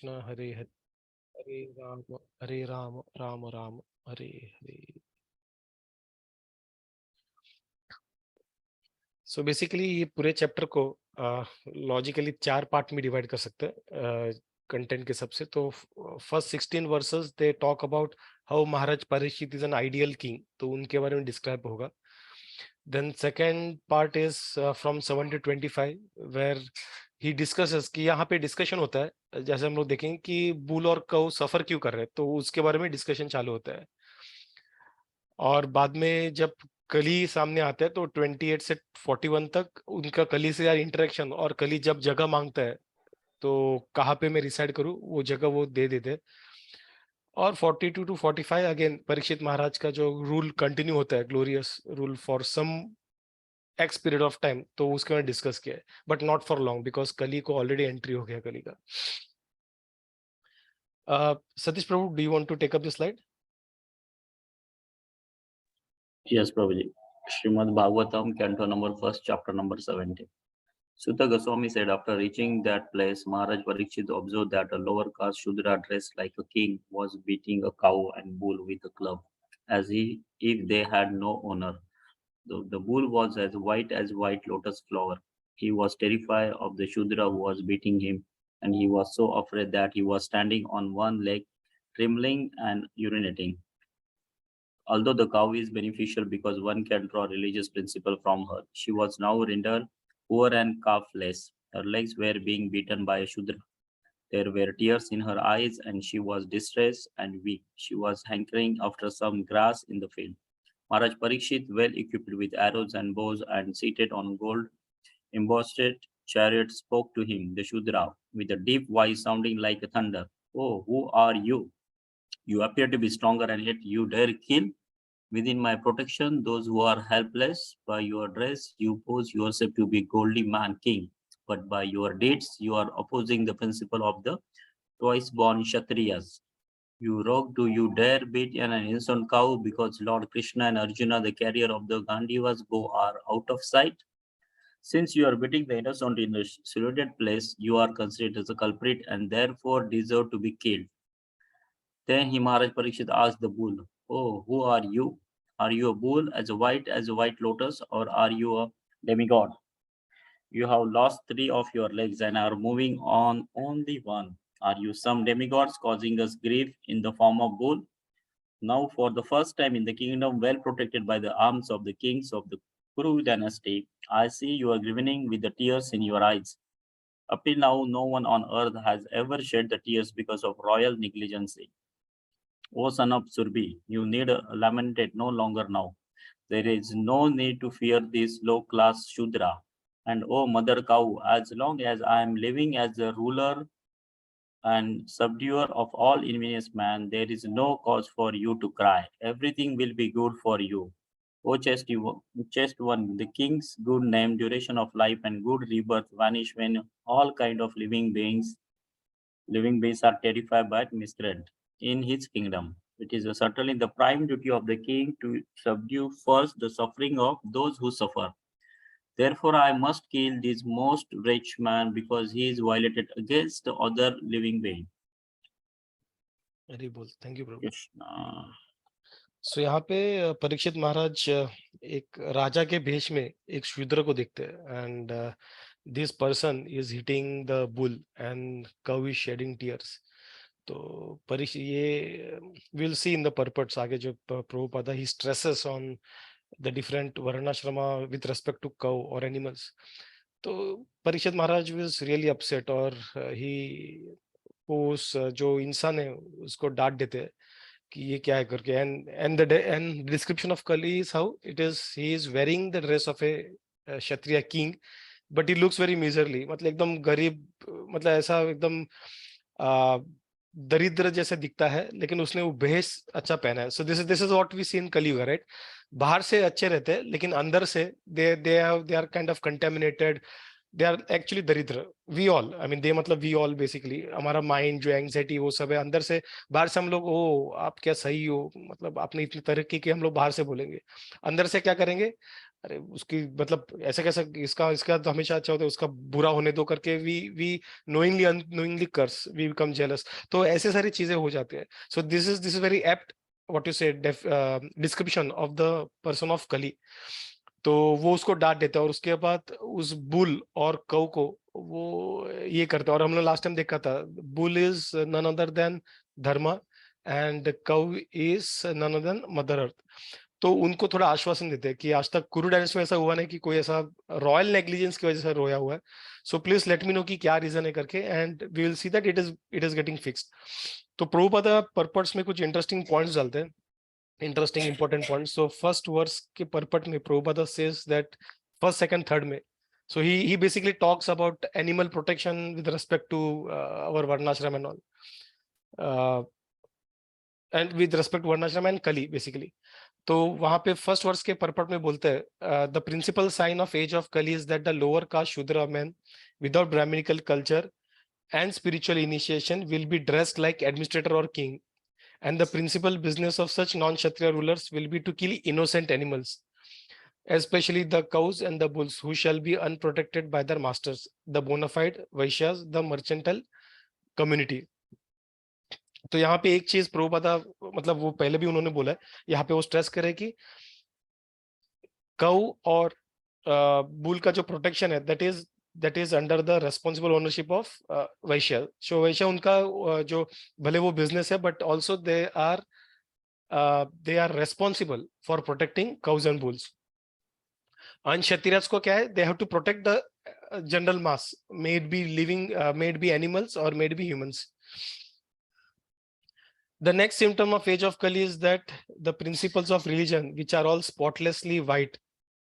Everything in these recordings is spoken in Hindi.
कृष्णा हरे हरे हरे राम राम राम हरे हरे। सो बेसिकली ये पूरे चैप्टर को लॉजिकली 4 पार्ट में डिवाइड कर सकते हैं कंटेंट के सबसे। तो first 16 verses they talk about how Maharaj Parikshit is an ideal king, तो उनके बारे में डिस्क्राइब होगा। Then second part is from 7 to 25 where he discusses कि यहाँ पे डिस्कशन होता है, जैसे हम लोग देखेंगे कि बुल और कौ सफर क्यों कर रहे हैं, तो उसके बारे में डिस्कशन चालू होता है। और बाद में जब कली सामने आता है तो 28 से 41 तक उनका कली से यार इंटरेक्शन, और कली जब जगह मांगता है तो कहाँ पे मैं रिसाइड करूँ वो जगह वो दे देते हैं। और 42 to 45 अगेन परीक्षित महाराज का जो रूल कंटिन्यू होता है, glorious rule for some X period of time, तो उसके बारे में डिस्कस किया है, but not for long because Kali को ऑलरेडी एंट्री हो गया कली का। Satish Prabhu, do you want to take up this slide? Yes, Prabhuji. Srimad Bhagavatam, Canto number 1, chapter number 70. Sutta Goswami said, after reaching that place, Maharaj Parikshit observed that a lower caste Shudra dressed like a king was beating a cow and bull with a club, if they had no owner. The bull was as white lotus flower. He was terrified of the Shudra who was beating him, and he was so afraid that he was standing on one leg, trembling and urinating. Although the cow is beneficial because one can draw religious principle from her, she was now rendered poor and calfless. Her legs were being beaten by a Shudra. There were tears in her eyes, and she was distressed and weak. She was hankering after some grass in the field. Maharaj Parikshit, well equipped with arrows and bows and seated on gold embossed chariot, spoke to him, the Shudra, with a deep voice sounding like a thunder. Oh, who are you? You appear to be stronger, and yet you dare kill within my protection those who are helpless. By your dress, you pose yourself to be goldly man king, but by your deeds, you are opposing the principle of the twice born Kshatriyas. You rogue, do you dare beat an innocent cow because Lord Krishna and Arjuna, the carrier of the Gandhivas, bow are out of sight? Since you are beating the innocent in a secluded place, you are considered as a culprit and therefore deserve to be killed. Then Maharaj Parikshit asked the bull, oh, who are you? Are you a bull as a white lotus, or are you a demigod? You have lost 3 of your legs and are moving on only one. Are you some demigods causing us grief in the form of bull? Now, for the first time in the kingdom, well protected by the arms of the kings of the Kuru dynasty, I see you are grieving with the tears in your eyes. Up till now, no one on earth has ever shed the tears because of royal negligence. O son of Surbi, you need lament it no longer now. There is no need to fear this low-class Shudra. And O mother cow, as long as I am living as the ruler and subduer of all envious man, there is no cause for you to cry. Everything will be good for you. O chaste one, the king's good name, duration of life, and good rebirth vanish when all kind of living beings are terrified by miscreant in his kingdom. It is certainly the prime duty of the king to subdue first the suffering of those who suffer. Therefore, I must kill this most rich man because he is violated against the other living being. Hari बोल। Thank you Prabhu. Krishna. So यहाँ पे परीक्षित महाराज एक राजा के भेष में एक शूद्र को देखते हैं, and this person is hitting the bull and cow is shedding tears. तो परीक्षित ये will see in the purports आगे जो Prabhupada he stresses on the different varnashrama with respect to cow और एनिमल्स। तो Parikshit Maharaj was really upset, और ही उस जो इंसान है उसको डांट देते हैं कि ये क्या है करके। And description of Kali is how it is, he is wearing the dress of a kshatriya king, but he looks very miserly, मतलब एकदम गरीब, मतलब ऐसा एकदम दरिद्र जैसे दिखता है, लेकिन उसने वो भेष अच्छा पहना है। So this is what we see in Kaliyug, right? बाहर से अच्छे रहते हैं लेकिन अंदर से they are kind of contaminated, they are actually दरिद्र। We all, I mean they मतलब वी ऑल बेसिकली, हमारा माइंड जो एंग्जाइटी वो सब है अंदर से। बाहर से हम लोग ओ आप क्या सही हो, मतलब आपने इतनी तरक्की की, हम लोग बाहर से बोलेंगे, अंदर से क्या करेंगे? अरे उसकी मतलब ऐसा कैसा, इसका इसका तो हमेशा अच्छा होता है, उसका बुरा होने दो करके we knowingly unknowingly curse, we become jealous. तो ऐसे सारी चीजें हो जाती है। So this is very apt what you say description of the person of Kali. तो वो उसको डांट देता है और उसके बाद उस बुल और कव को वो ये करता है। और हम लोग लास्ट टाइम देखा था, bull is none other than dharma and cow is none other than mother earth. तो उनको थोड़ा आश्वासन देते हैं कि आज तक कुरु डायनेस्टी में ऐसा हुआ नहीं कि कोई ऐसा रॉयल नेग्लिजेंस की वजह से रोया हुआ है। So please let me know कि क्या रीजन है करके, and we will see that it is getting fixed. तो प्रभुपादा पर्पट्स में कुछ इंटरेस्टिंग पॉइंट्स डालते हैं, interesting important points. So first verse के purport में Prabhupada says that first, second, third में, so he basically talks about animal protection with respect to our varnashram and all, and with respect to varnashram and Kali basically. तो वहां पे फर्स्ट वर्स के पर्पट में बोलते हैं the principal sign of age of Kali is that the lower caste shudra man without Brahmanical culture and spiritual initiation will be dressed like administrator or king, and the principal business of such non-Kshatriya rulers will be to kill innocent animals, especially the cows and the bulls, who shall be unprotected by their masters, the bona fide Vaishyas, the mercantile community. तो यहाँ पे एक चीज प्रभुपादा, मतलब वो पहले भी उन्होंने बोला है, यहाँ पे वो स्ट्रेस करे कि कौ और बुल का जो प्रोटेक्शन है that is under the responsible ownership of वैश्य। सो वैश्य उनका जो भले वो बिजनेस है, but also they are responsible for protecting cows and bulls. And Kshatriyas को क्या है, they have to protect the general mass, may it be living, may it be animals or may it be humans. The next symptom of age of Kali is that the principles of religion, which are all spotlessly white,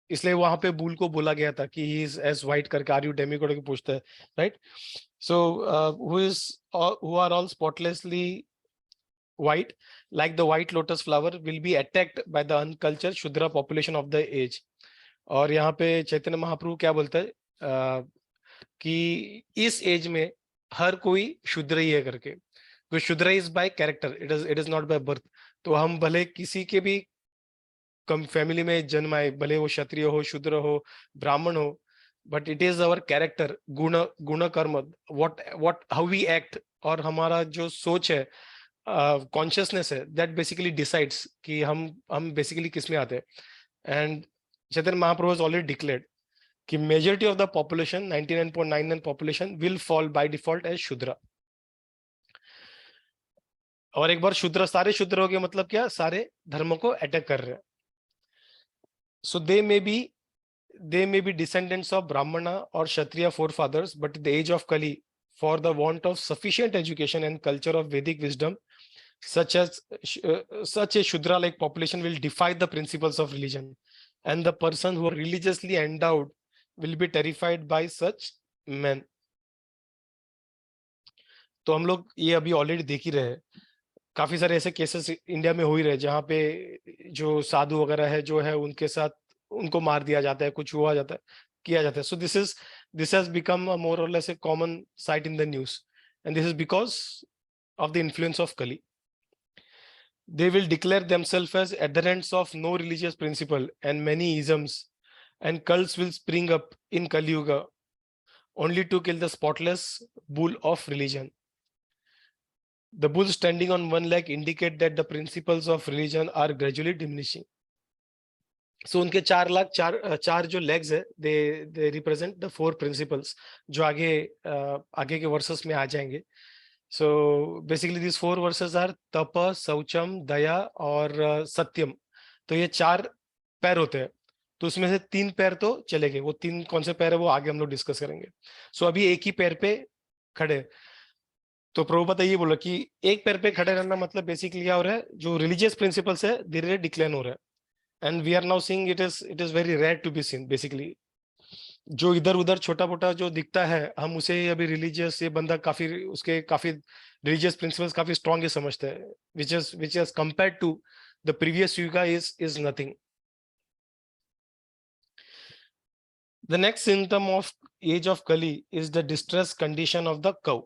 इसलिए वहां पे बुल को बोला गया था कि ही इज एज वाइट करके, आर यू डेमिगॉड के पूछता है, right? So who are all spotlessly white like the white lotus flower will be attacked by the uncultured shudra population of the age. और यहाँ पे चैतन्य महाप्रभु क्या बोलता है कि इस एज में हर कोई शूद्र ही है करके, तो शूद्र is by character, it is not by birth. तो हम भले किसी के भी कम फैमिली में जन्म आए, भले वो क्षत्रिय हो, शूद्र हो, ब्राह्मण हो, but it is our character, गुण कर्म, व्हाट हाउ वी एक्ट, और हमारा जो सोच है, कॉन्शियसनेस है, दैट बेसिकली डिसाइड्स कि हम बेसिकली किस में आते हैं। And Chaitanya Mahaprabhu has already declared कि majority of the population, 99.99 population will fall by default as shudra. और एक बार शूद्र, सारे शूद्र हो गए मतलब क्या, सारे धर्मों को अटैक कर रहे हैं। So they may be descendants of Brahmana or Kshatriya forefathers, but at the age of Kali, for the want of sufficient education and culture of Vedic wisdom, such a Shudra-like population will defy the principles of religion, and the person who are religiously endowed will be terrified by such men. तो हम लोग ये अभी ऑलरेडी देख ही रहे हैं, काफी सारे ऐसे केसेस इंडिया में हो ही रहे जहाँ पे जो साधु वगैरह है जो है उनके साथ उनको मार दिया जाता है, कुछ हुआ जाता है, किया जाता है। So this has become more or less a common sight in the news, and this is because of the influence of Kali. They will declare themselves as adherents of no religious principle and many isms, and cults will spring up in Kali Yuga only to kill the spotless bull of religion. The bulls standing on one leg indicate that the principles of religion are gradually diminishing. So उनके चार जो legs है, they represent the four principles जो आगे के वर्सेस में आ जाएंगे। So basically these four verses are तप, शौचम, दया और सत्यम। तो ये चार पैर होते हैं, तो उसमें से तीन पैर तो चले गए, वो तीन कौन से पैर है वो आगे हम लोग डिस्कस करेंगे। सो अभी एक ही पैर पे खड़े। तो प्रभुपाद ये बोला कि एक पैर पे खड़े रहना मतलब बेसिकली क्या हो रहा है, जो रिलीजियस प्रिंसिपल्स है धीरे धीरे डिक्लाइन हो रहा है, and we are now seeing it is very rare to be seen. Basically जो इधर उधर छोटा मोटा जो दिखता है, हम उसे अभी रिलीजियस, ये बंदा उसके काफी रिलीजियस प्रिंसिपल्स काफी स्ट्रॉन्ग ही समझते हैं, which is compared to the previous yuga is nothing. The next symptom of age of Kali is the distress condition of the cow.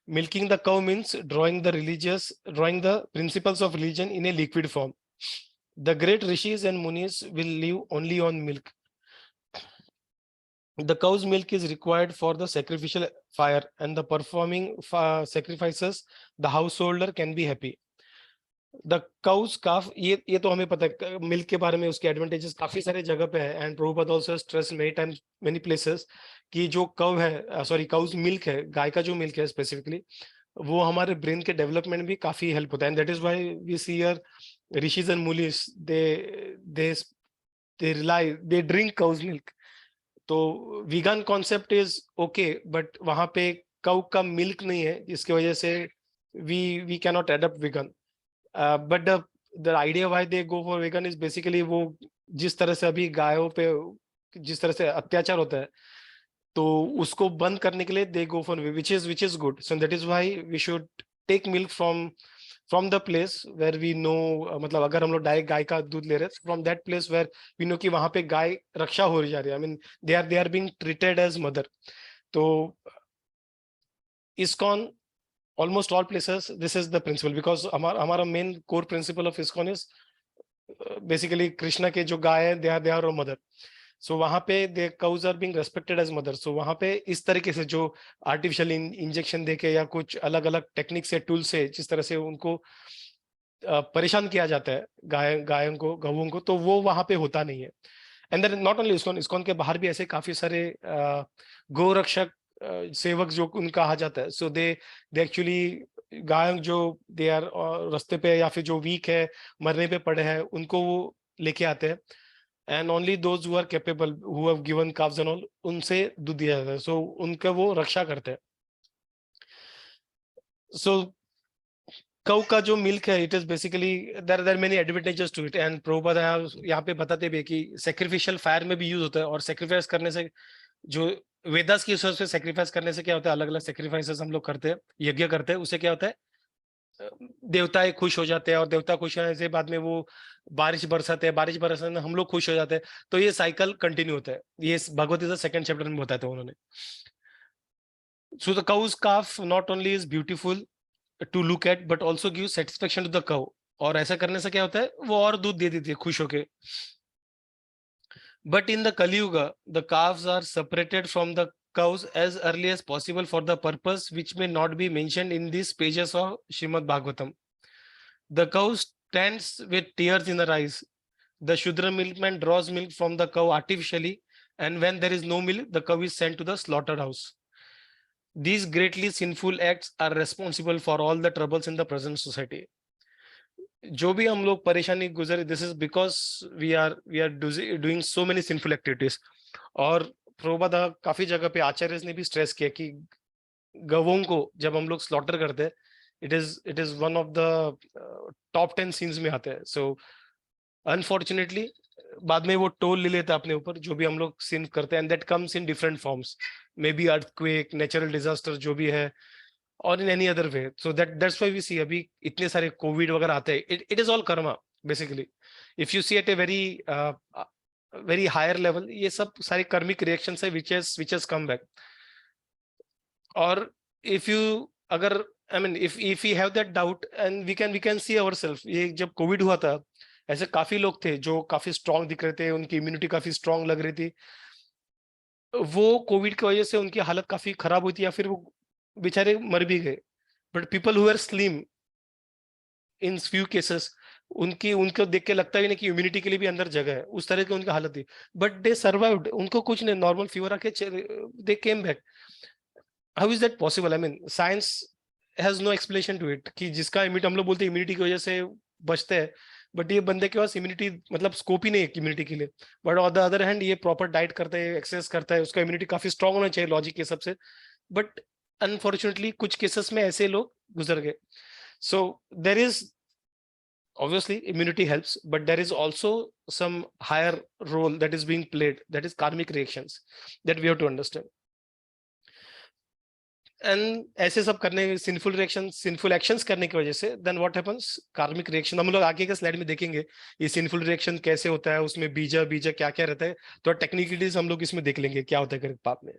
Milking the cow means drawing the principles of religion in a liquid form. The great rishis and munis will live only on milk. The cow's milk is required for the sacrificial fire, and the performing sacrifices, the householder can be happy. The cows calf, ये तो हमें पता है मिल्क के बारे में, उसके एडवांटेजेस काफी सारे जगह पे है, and Prabhupada also stress many times many places कि जो कव है, सॉरी काउस मिल्क है, गाय का जो मिल्क है स्पेसिफिकली, वो हमारे ब्रेन के डेवलपमेंट भी काफी हेल्प होता है, and that is why we see here rishis and munis they they rely they drink cow's milk. तो vegan concept is okay, but वहां पे काउ का मिल्क नहीं है, जिसकी वजह से we can not adapt vegan. But the idea why they go for vegan is basically वो जिस तरह से अभी गायों पे जिस तरह से अत्याचार होता है, तो उसको बंद करने के लिए they go for which is good. So that is why we should take milk from the place where we know, मतलब अगर हम लोग डायरेक्ट गाय का दूध ले रहे हैं, from that place where we know कि वहां पे गाय रक्षा हो जा रही है, I mean they are being treated as mother. तो ISKCON, almost all places this is the principle, because हमारा main core principle of ISKCON is basically Krishna के जो गाय है they are a mother. So वहां पे the cows are being respected as mother. So वहां पे इस तरीके से जो artificial इंजेक्शन देके या कुछ अलग अलग टेक्निक से, टूल से, जिस तरह से उनको परेशान किया जाता है गायों को, गऊओं को, तो वो वहां पे होता नहीं है. And then not only ISKCON के बाहर भी ऐसे काफी सारे गौ रक्षक सेवक जो उनका कहा जाता है. सो दे एक्चुअली गायों जो दे आर रास्ते पे या फिर जो वीक है, मरने पे पड़े हैं, उनको वो लेके आते हैं, and only those who are capable who have given cows and all, उनसे दूध दिया जाता है. सो उनका वो रक्षा करते हैं. सो कौ का जो मिल्क है, it is basically there many advantages to it, and Prabhupada यहाँ पे बताते भी कि सेक्रीफिशियल फायर में भी यूज होता है, और सेक्रीफाइस करने से जो वेदास की सोच से सेक्रीफाइस करने से क्या होता है, अलग अलग सेक्रीफाइसेस हम लोग करते हैं, यज्ञ करते हैं, उससे क्या होता है, देवता खुश हो जाते हैं, और देवता खुश होने से बाद में वो बारिश बरसाते हैं, बारिश बरसाने में हम लोग खुश हो जाते हैं. तो ये साइकिल कंटिन्यू होता है. ये भगवत गीता सेकंड चैप्टर में बताया था उन्होंने. So the cows calf not only is beautiful to look at, but also give satisfaction to the cow. और ऐसा करने से क्या होता है, वो और दूध दे देती है खुश होके. But in the Kali Yuga, the calves are separated from the cows as early as possible for the purpose which may not be mentioned in these pages of Srimad Bhagavatam. The cow stands with tears in her eyes. The Shudra milkman draws milk from the cow artificially, and when there is no milk, the cow is sent to the slaughterhouse. These greatly sinful acts are responsible for all the troubles in the present society. जो भी हम लोग परेशानी गुजरे, this is because we are doing so many sinful activities. और प्रभुपाद काफी जगह पे आचार्य ने भी स्ट्रेस किया कि गवों को जब हम लोग स्लॉटर करते हैं, it is one of the top 10 scenes में आते हैं. सो अनफॉर्चुनेटली बाद में वो टोल ले लेता है अपने ऊपर, जो भी हम लोग सिन करते हैं, and that comes in different forms, may be earthquake, natural disaster जो भी है, or in any other way. So that's why we see अभी इतने सारे कोविड वगैरह आते हैं. It is all karma basically. If you see at a very higher level, ये सब सारे कर्मिक reactions है which has come back. और if you अगर I mean if we have that doubt and we can see ourselves, ये जब कोविड हुआ था, ऐसे काफी लोग थे जो काफी स्ट्रांग दिख रहे थे, उनकी इम्यूनिटी काफी स्ट्रांग लग रही थी. वो कोविड की वजह से उनकी हालत काफी खराब हुई थी, या फिर वो बेचारे मर भी गए. But people who are slim in few cases, उनको देख के लगता ही नहीं कि इम्यूनिटी के लिए भी अंदर जगह है, उस तरह की उनकी हालत थी. बट दे सर्वाइव्ड, उनको कुछ नहीं, नॉर्मल फीवर आके they came back. How is that possible? I mean science has no explanation to it, कि जिसका इम्यूनिटी, हम लोग बोलते हैं इम्यूनिटी की वजह से बचते हैं, बट ये बंदे के पास इम्यूनिटी मतलब स्कोप ही नहीं है इम्यूनिटी के लिए. But on the other hand ये प्रॉपर डाइट करता है, एक्सरसाइज करता है, उसका इम्यूनिटी काफी स्ट्रांग होना चाहिए लॉजिक के हिसाब से. बट अनफॉर्चुनेटली कुछ केसेस में ऐसे लोग गुजर गए. So there is obviously immunity helps, but there is also some higher role that is being played, that is karmic reactions, that we have to understand. And ऐसे सब करने, sinful reactions, sinful actions करने की वजह से then what happens, karmic reaction. हम लोग आगे के स्लाइड में देखेंगे ये sinful reaction कैसे होता है, उसमें बीजा क्या क्या रहता है, तो टेक्निकलिटीज हम लोग इसमें देख लेंगे क्या होता है करके पाप में.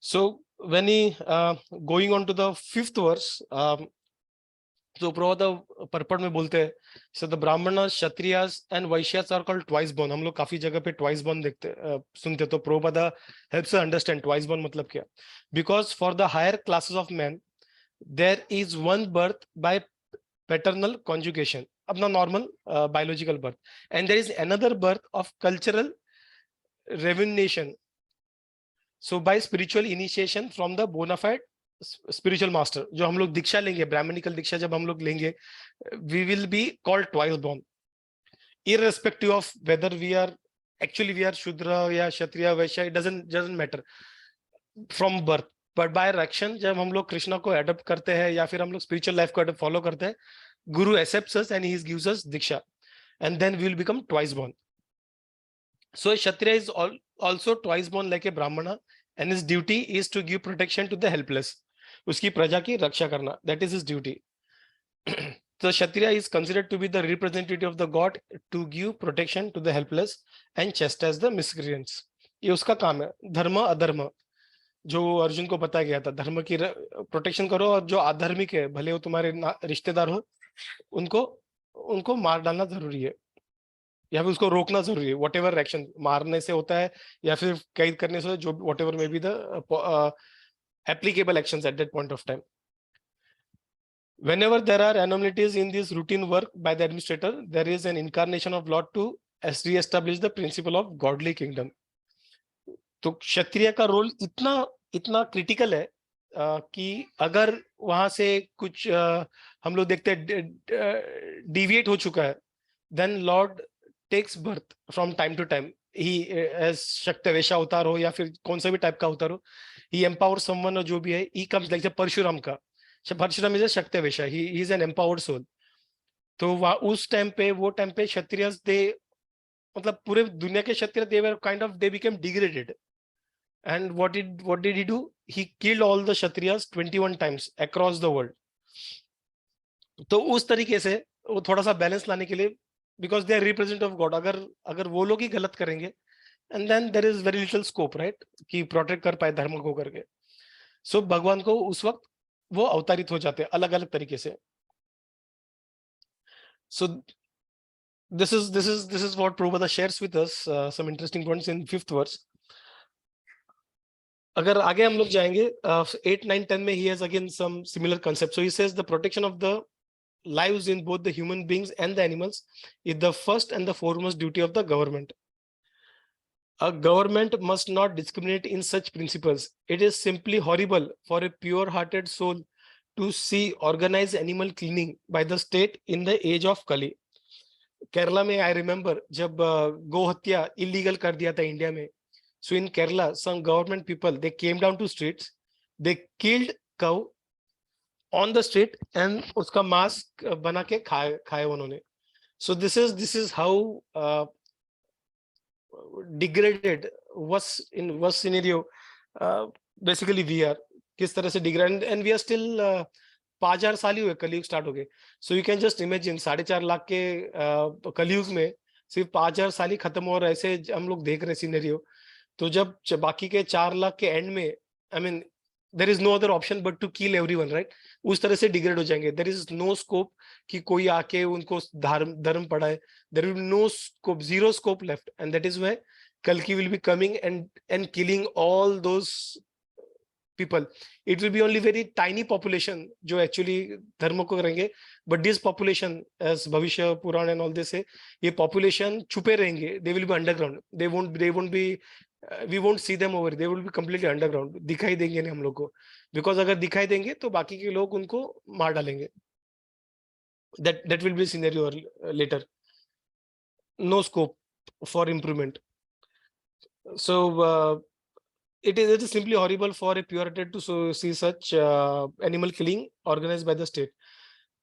So when he going on to the 5th verse, So Prabhupada purport में बोलते हैं, so the Brahmanas, Kshatriyas and Vaishyas are called twice born. हम लोग काफी जगह पे twice born देखते सुनते, तो Prabhupada helps us understand twice born मतलब क्या. Because for the higher classes of men, there is one birth by paternal conjugation, अपना normal biological birth, and there is another birth of cultural remuneration. So by spiritual initiation from the bona fide spiritual master, जो हम लोग दीक्षा लेंगे, ब्राह्मणिकल दीक्षा जब हम लोग लेंगे, we will be called twice born, irrespective of whether we are Shudra या Kshatriya Vaishya, it doesn't matter from birth. But by action, जब हम लोग कृष्णा को अडॉप्ट करते हैं या फिर हम लोग स्पिरिचुअल लाइफ को फॉलो करते हैं, गुरु accepts us and he gives us diksha, and then we will become twice born. So a Kshatriya is also twice born like a Brahmana, and his duty is to give protection to the helpless. उसकी प्रजा की रक्षा करना, that is his duty. So Kshatriya is considered to be the representative of the god to give protection to the helpless and chastise the miscreants. ये उसका काम है. धर्म अधर्म जो अर्जुन को बताया गया था, धर्म की प्रोटेक्शन करो, और जो अधर्मिक है, भले वो तुम्हारे रिश्तेदार हो, उनको मार डालना जरूरी है या फिर उसको रोकना जरूरी है. वॉट एवर एक्शन, मारने से होता है या फिर कैद करने से, जो what ever may be the applicable actions at that point of time. Whenever there are anomalies in this routine work by the administrator, there is an incarnation of Lord to re-establish the principle of godly kingdom. तो क्षत्रिय का रोल इतना क्रिटिकल है कि अगर वहां से कुछ हम लोग देखते हैं डिविएट हो चुका है, then Lord takes birth from time to time. He as shaktavesha avatar हो या फिर कौन सा भी टाइप का अवतार हो, ही एम्पावर समवन, जो भी है, ही कम्स लाइक परशुराम का. Parshuram is a shaktavesha, he is an empowered soul. तो उस टाइम पे, वो टाइम पे क्षत्रियस, दे मतलब पूरे दुनिया के kshatriya, they were kind of, they became degraded. And what did he do? He killed all the Kshatriyas 21 times across the world. तो उस तरीके से वो थोड़ा सा बैलेंस लाने के लिए, because they are representative of God, अगर वो लोग ही गलत करेंगे, and then there is very little scope, right, कि प्रोटेक्ट कर पाए धर्म को करके. So भगवान को उस वक्त वो अवतारित हो जाते हैं अलग अलग तरीके से. So this is what Prabhupada shares with us, some interesting points in 5th verse. अगर आगे हम लोग जाएंगे 8, 9, 10 में, he has again some similar concepts. So he says the protection of the lives in both the human beings and the animals is the first and the foremost duty of the government. A government must not discriminate in such principles. It is simply horrible for a pure-hearted soul to see organized animal cleaning by the state in the age of Kali. Kerala में, I remember, जब गौ हत्या इलीगल कर दिया था इंडिया में. So in Kerala, some government people, they came down to streets, they killed cow on the street and उसका मांस बना के खाए उन्होंने. So this is how degraded, worse scenario basically we are. किस तरह से degraded, and we are still 5,000 साल ही हुए कलयुग स्टार्ट हो गए. So you can just imagine 4.5 lakh के कलयुग में सिर्फ 5,000 साल ही खत्म हो रहा है, ऐसे हम लोग देख रहे सिनेरियो. तो जब बाकी के 4 लाख के एंड में, I mean, there is no other option but to kill everyone, right, उस तरह से डिग्रेड हो जाएंगे. देयर इज नो स्कोप कि कोई आके उनको धर्म पढ़ाए. There will be no scope, zero scope left, and that is why कल्कि will be coming and killing all those people. It will be only very tiny population जो actually धर्म को करेंगे, but this population, as भविष्य पुराण and all this say, ये population छुपे रहेंगे. They will be underground. They won't be we won't see them over. They will be completely underground. दिखाई देंगे नहीं हम लोग को, because अगर दिखाई देंगे तो बाकी के लोग उनको मार डालेंगे. That will be scenario later. No scope for improvement. So it is simply horrible for a pure-hearted to see such animal killing organized by the state.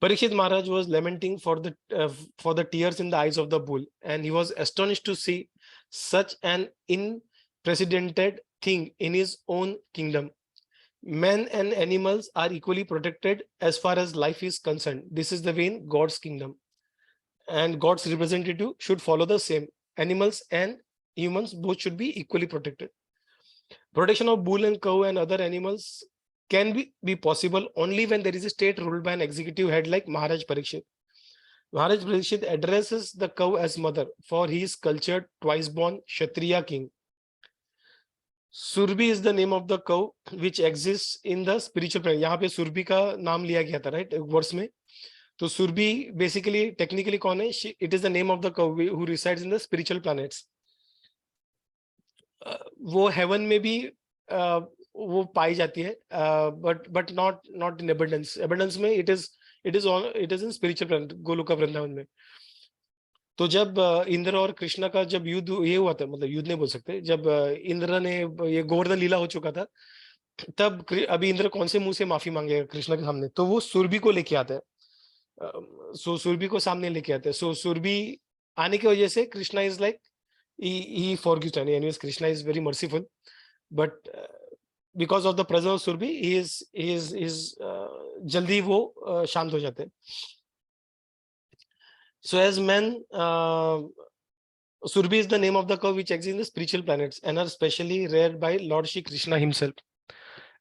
Parikshit Maharaj was lamenting for the tears in the eyes of the bull, and he was astonished to see such an unprecedented thing in his own kingdom. Men and animals are equally protected as far as life is concerned. This is the way in God's kingdom, and God's representative should follow the same. Animals and humans both should be equally protected. Protection of bull and cow and other animals can be possible only when there is a state ruled by an executive head like Maharaj Parikshit. Maharaj Parikshit addresses the cow as mother, for he is cultured, twice born Kshatriya king. Surbi is the name of the cow which exists in the spiritual planet. यहाँ पे सुरभि का नाम लिया गया था, right? वर्ष में. तो सुरभि basically technically कौन है? It is the name of the cow who resides in the spiritual planets. वो heaven में भी वो पाई जाती है, but not in abundance. Abundance में it is in spiritual planet, Goloka Vrindavan में. तो जब इंद्र और कृष्ण का जब युद्ध ये हुआ था, मतलब युद्ध नहीं बोल सकते, जब इंद्र ने ये गोवर्धन लीला हो चुका था, तब अभी इंद्र कौन से मुंह से माफी मांगेगा कृष्ण के सामने? तो वो सुरभि को लेके आता है. सो सुरभि को सामने लेके आते हैं. सो सुरभि आने की वजह से Krishna is like he forgives Tani. Anyways, Krishna is very merciful, but because of the presence of Surbi, he is जल्दी वो शांत हो जाते हैं. So as men, Surbi is the name of the cow which exists in the spiritual planets and are specially reared by Lord Shri Krishna himself.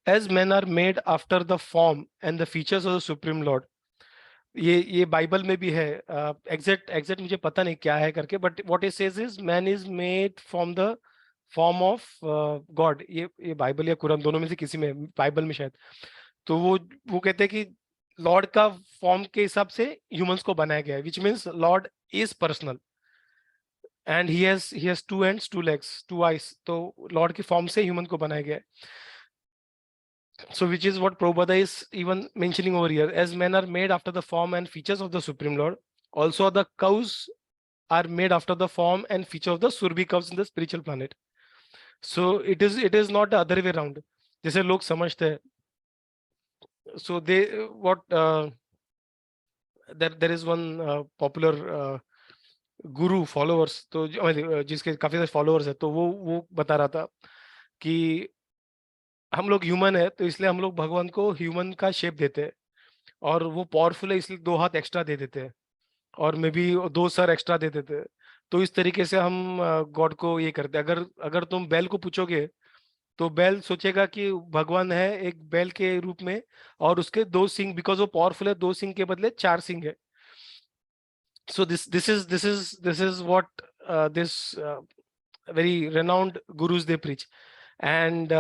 As men are made after the form and the features of the Supreme Lord. ये बाइबल में भी है. एग्जैक्ट मुझे पता नहीं क्या है करके, but what it says is man is made from the form of God. ये बाइबल या कुरान दोनों में से किसी में, बाइबल में शायद. तो वो कहते हैं कि लॉर्ड का फॉर्म के हिसाब से ह्यूमंस को बनाया गया है, which means Lord is personal and he has 2 hands 2 legs 2 eyes. तो लॉर्ड की फॉर्म से ह्यूमन को बनाया गया है. So which is what Prabhupada is even mentioning over here. As men are made after the form and features of the Supreme Lord, also the cows are made after the form and feature of the Surbi cows in the spiritual planet. So it is not the other way around. जैसे लोग समझते हैं. So they there is one popular guru followers, तो जिसके काफी सारे followers है, तो वो बता रहा था कि हम लोग ह्यूमन है, तो इसलिए हम लोग भगवान को ह्यूमन का शेप देते हैं, और वो पावरफुल है इसलिए 2 हाथ एक्स्ट्रा दे देते हैं, और मे बी 2 सर एक्स्ट्रा दे देते हैं. तो इस तरीके से हम गॉड को ये करते हैं. अगर तुम बैल को पूछोगे तो बैल सोचेगा कि भगवान है एक बैल के रूप में, और उसके 2 सिंग, बिकॉज वो पावरफुल है, 2 सिंग के बदले 4 सिंग है. So this is what this very renowned gurus they preach. And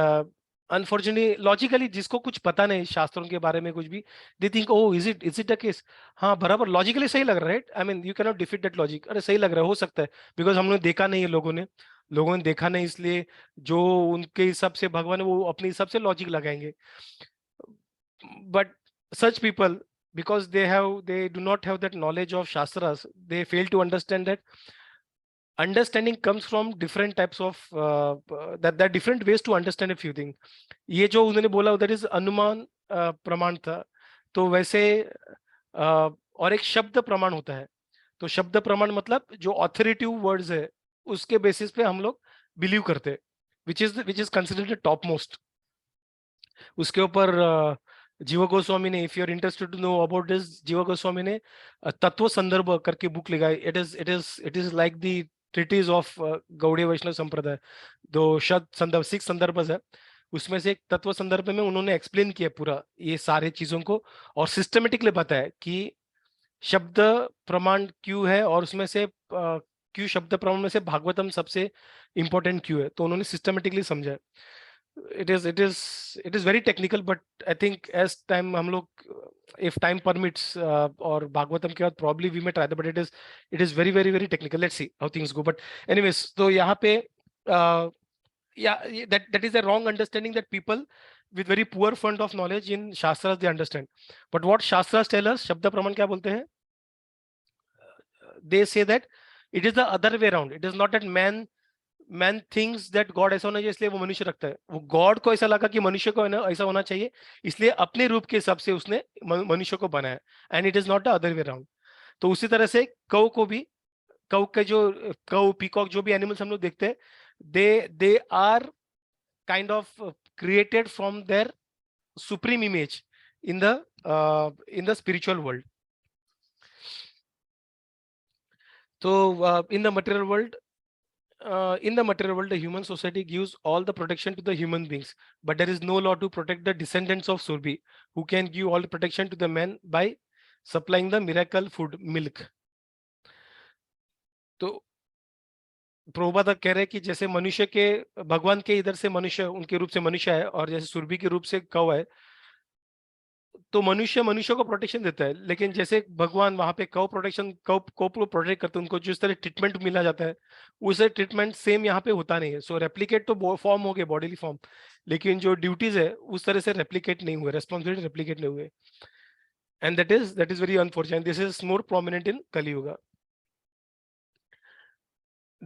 unfortunately logically जिसको कुछ पता नहीं शास्त्रों के बारे में कुछ भी, they think oh is it the case. हाँ बराबर, लॉजिकली सही लग रहा है, right? I mean you can not defeat that logic. अरे सही लग रहा है, हो सकता है, बिकॉज हमने देखा नहीं है, लोगों ने देखा नहीं, इसलिए जो उनके हिसाब से भगवान है वो अपने हिसाब से लॉजिक लगाएंगे. But such people, because they do not have that knowledge of shastras, they fail to understand that understanding comes from different types of that different ways to understand a few things. ये जो उन्होंने बोला उधर इज अनुमान प्रमाण था, तो वैसे और एक शब्द प्रमाण होता है. तो शब्द प्रमाण मतलब जो ऑथोरिटिव वर्ड्स है उसके बेसिस पे हम लोग बिलीव करते हैं, which is considered top most. उसके ऊपर जीवा गोस्वामी ने, if you are interested to know about this, Jiva Goswami ने तत्व संदर्भ करके बुक लिखा. It is like the treatise of Gaudiya Vaishnava sampradaya. 6 संदर्भ है, उसमें से एक तत्व संदर्भ में उन्होंने एक्सप्लेन किया पूरा ये सारे चीजों को, और सिस्टमेटिकली बताया कि शब्द प्रमाण क्यों है, और उसमें से क्यों शब्द प्रमाण में से भागवतम सबसे इंपॉर्टेंट क्यों है. तो उन्होंने सिस्टमेटिकली समझा. it is very technical, but I think as time हम लोग, if time permits, और भागवतम के बाद probably we may try that, but it is very very very technical. Let's see how things go. But anyways, तो यहाँ पे yeah, that is a wrong understanding that people with very poor fund of knowledge in shastras they understand. But what shastras tell us, शब्द प्रमाण क्या बोलते हैं? They say that it is the other way around. It is not that man thinks that God ऐसा होना चाहिए इसलिए वो मनुष्य रखता है. वो गॉड को ऐसा लगा कि मनुष्य को ऐसा होना चाहिए, इसलिए अपने रूप के हिसाब से उसने मनुष्य को बनाया. And it is not the other way around. तो उसी तरह से कौ को भी, कौ के जो कौ पीकॉक जो भी एनिमल्स हम लोग देखते हैं, they are kind of created from their supreme image in the spiritual world. तो in the material world in the material world, the human society gives all the protection to the human beings, but there is no law to protect the descendants of Surbi, who can give all the protection to the men by supplying the miracle food, milk. तो प्रभुपाद कह रहे हैं कि जैसे मनुष्य के भगवान के इधर से मनुष्य उनके रूप से मनुष्य है, और जैसे सुरभि के रूप से कौ है, तो मनुष्य मनुष्य को प्रोटेक्शन देता है, लेकिन जैसे भगवान वहां पे कौ प्रोटेक्शन कौ को प्रोटेक्ट करते हैं, उनको जिस तरह ट्रीटमेंट मिला जाता है उसे ट्रीटमेंट सेम यहाँ पे होता नहीं है. सो रेप्लिकेट तो फॉर्म हो गए, बॉडीली फॉर्म, लेकिन जो ड्यूटीज है उस तरह से रेप्लिकेट नहीं हुए, रेस्पॉन्सिबिलिटी रेप्लिकेट नहीं हुए. And that is very unfortunate. This is more prominent in Kaliyuga.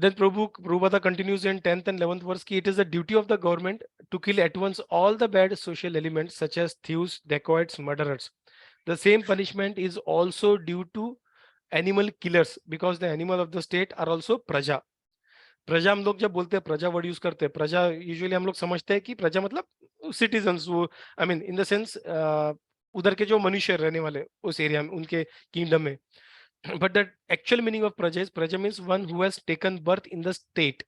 Then Prabhupada continues in 10th and 11th verse कि it is the duty of the government to kill at once all the bad social elements such as thieves, dacoits, murderers. The same punishment is also due to animal killers because the animal of the state are also प्रजा. प्रजा हम लोग जब बोलते हैं प्रजा वर्ड यूज करते हैं, प्रजा यूजुअली हम लोग समझते हैं कि प्रजा मतलब सिटीजन्स, वो I mean in the sense उधर के जो मनुष्य रहने वाले उस एरिया में, उनके किंगडम में. But the actual meaning of praja means one who has taken birth in the state.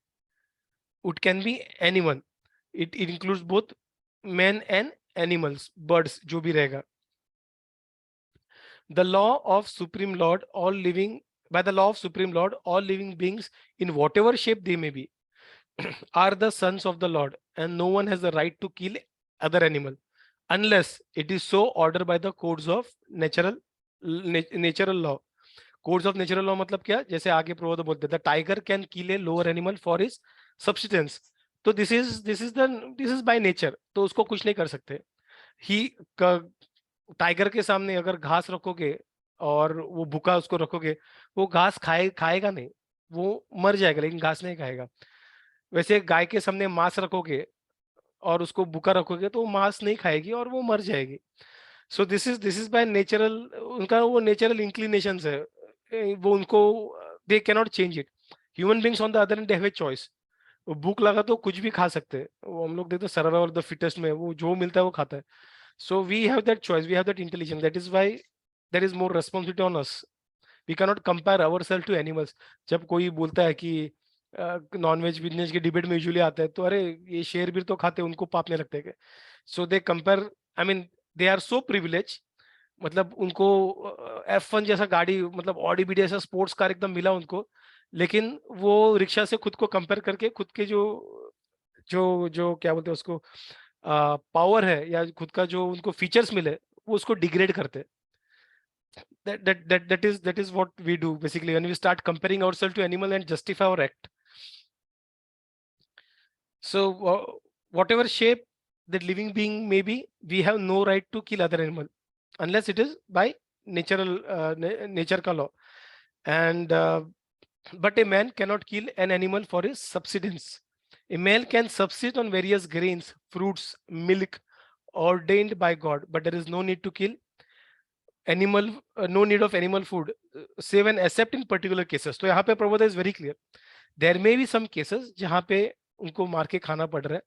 It can be anyone. It includes both men and animals, birds, जो भी रहेगा. The law of Supreme Lord, all living by the law of Supreme Lord, all living beings in whatever shape they may be are the sons of the Lord, and no one has the right to kill other animal unless it is so ordered by the codes of natural law. Codes of natural law मतलब क्या, जैसे आगे प्रभुपाद बोलते the tiger can kill a lower animal for his subsistence. तो दिस इज बाय नेचर, तो उसको कुछ नहीं कर सकते. ही टाइगर के सामने अगर घास रखोगे और वो भूखा उसको रखोगे, वो घास खाएगा नहीं, वो मर जाएगा, लेकिन घास नहीं खाएगा. वैसे गाय के सामने मांस रखोगे और उसको भूखा रखोगे तो वो मांस नहीं खाएगी और वो मर जाएगी. सो दिस इज बाय नेचुरल, उनका वो नेचुरल इंक्लिनेशंस है, वो उनको they can not change it. Human beings on the other and they have a choice. भूख लगा तो कुछ भी खा सकते हैं, वो हम लोग देखते हैं सर्वाइवल ऑफ द फिटेस्ट में, वो जो मिलता है वो खाता है. So we have that choice, we have that intelligence, that is why there is more responsibility on us. We can not compare ourself to animals. जब कोई बोलता है कि नॉन वेज बिजनेस के डिबेट में यूजुअली आता है, तो अरे ये शेर भी तो खाते हैं, उनको पाप नहीं लगते क्या. So they compare, I mean they are so privilege, मतलब उनको F1 जैसा गाड़ी, मतलब ऑडी बी जैसा स्पोर्ट्स कार एकदम मिला उनको, लेकिन वो रिक्शा से खुद को कंपेयर करके खुद के जो जो जो क्या बोलते हैं उसको पावर है या खुद का जो उनको फीचर्स मिले, वो उसको डिग्रेड करते हैं. That is what we do basically when we start comparing ourselves to animal and justify our act. So whatever shape that living being may be, we have no right to kill other animal unless it is by nature ka law. And but a man cannot kill an animal for his subsistence. A man can subsist on various grains, fruits, milk ordained by God, but there is no need to kill animal, no need of animal food, save and except in particular cases. तो यहाँ पे Prabhupada is very clear. There may be some cases जहाँ पे उनको मार के खाना पड़ रहा है,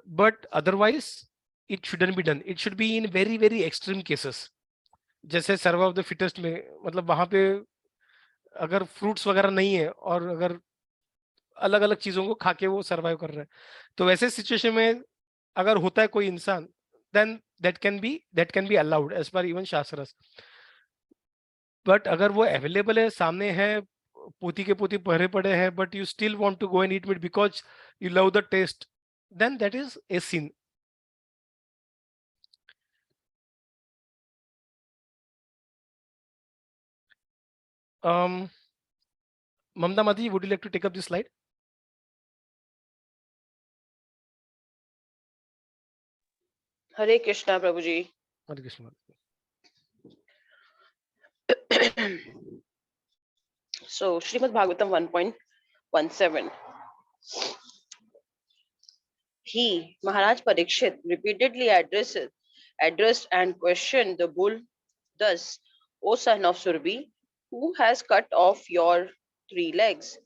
but otherwise it shouldn't be done. It should be in very very extreme cases. जैसे सर्वाइवल ऑफ द फिटेस्ट में, मतलब वहां पे अगर फ्रूट्स वगैरह नहीं है और अगर अलग अलग चीजों को खा के वो सर्वाइव कर रहा है, तो वैसे सिचुएशन में अगर होता है कोई इंसान, then that can be allowed as per even shastras. But अगर वो अवेलेबल है, सामने है, पोती के पोती भरे पड़े हैं, but you still want to go and eat meat because you love the taste, then that is a sin. Mamta Madi, would you like to take up this slide? Hare Krishna, Prabhuji. Hare Krishna. So, Srimad Bhagavatam 1.17. He, Maharaj Parikshit, repeatedly addressed and questioned the bull thus, O son of Surbi, who has cut off your 3 legs?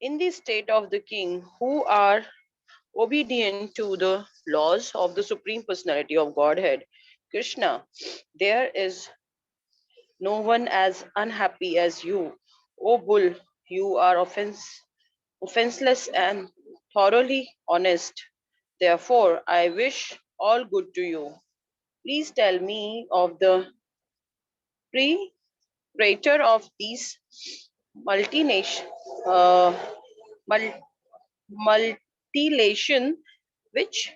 In the state of the king, who are obedient to the laws of the Supreme Personality of Godhead, Krishna, there is no one as unhappy as you. O bull, you are offenseless and thoroughly honest. Therefore, I wish all good to you. Please tell me of the creator of these multination, uh, mul- multilation which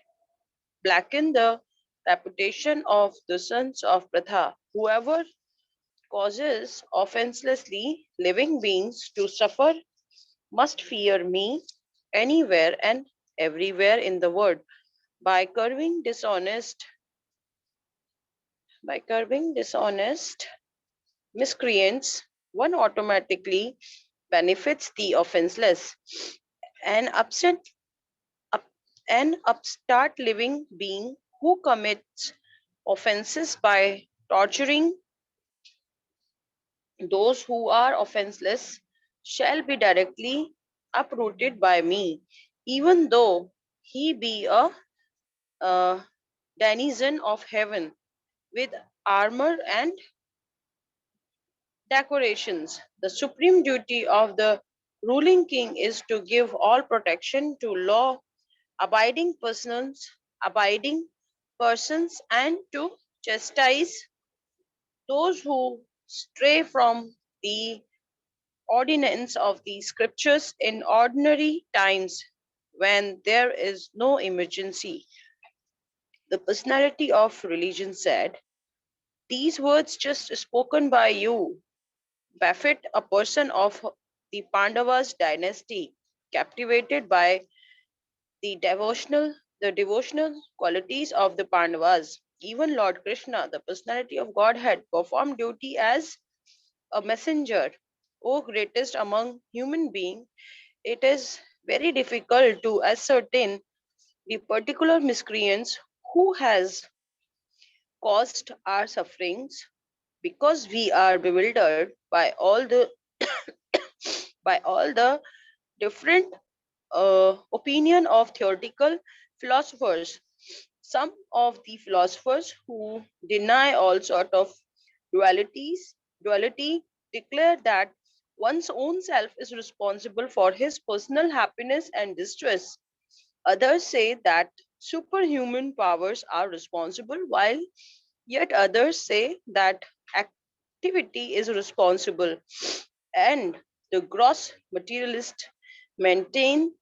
blacken the reputation of the sons of Pratha. Whoever causes offenselessly living beings to suffer must fear me anywhere and everywhere in the world. By curbing dishonest miscreants, one automatically benefits the offenseless. An upset up, an upstart living being who commits offenses by torturing those who are offenseless shall be directly uprooted by me, even though he be a denizen of heaven with armor and decorations. The supreme duty of the ruling king is to give all protection to law abiding persons and to chastise those who stray from the ordinance of the scriptures in ordinary times when there is no emergency. The personality of religion said, these words just spoken by you befit a person of the Pandavas dynasty, captivated by the devotional qualities of the Pandavas. Even Lord Krishna, the personality of Godhead, performed duty as a messenger. O greatest among human beings, it is very difficult to ascertain the particular miscreants who has caused our sufferings because we are bewildered by all the different opinion of theoretical philosophers. Some of the philosophers who deny all sort of duality declare that one's own self is responsible for his personal happiness and distress. Others say that superhuman powers are responsible, while yet others say that activity is responsible. And the gross materialist maintain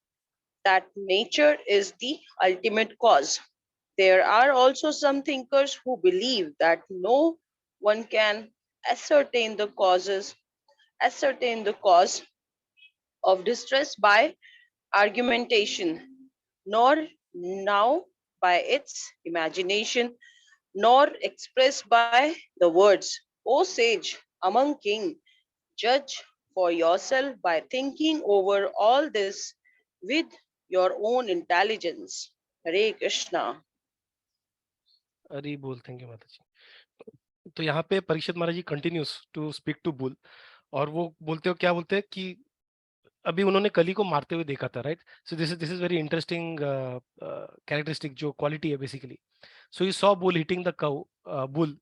that nature is the ultimate cause. There are also some thinkers who believe that no one can ascertain the ascertain the cause of distress by argumentation, nor now by its imagination, nor expressed by the words. O sage among king, judge for yourself by thinking over all this with your own intelligence. Hare Krishna. Hari बोल, थैंक यू माता जी। तो यहाँ पे Parikshit Maharaj ji continues to speak to bull, और वो बोलते हो, क्या बोलते हैं कि अभी उन्होंने कली को मारते हुए देखा था, right? So this is very interesting characteristic जो क्वालिटी है बेसिकली। So he saw bull hitting the cow, bull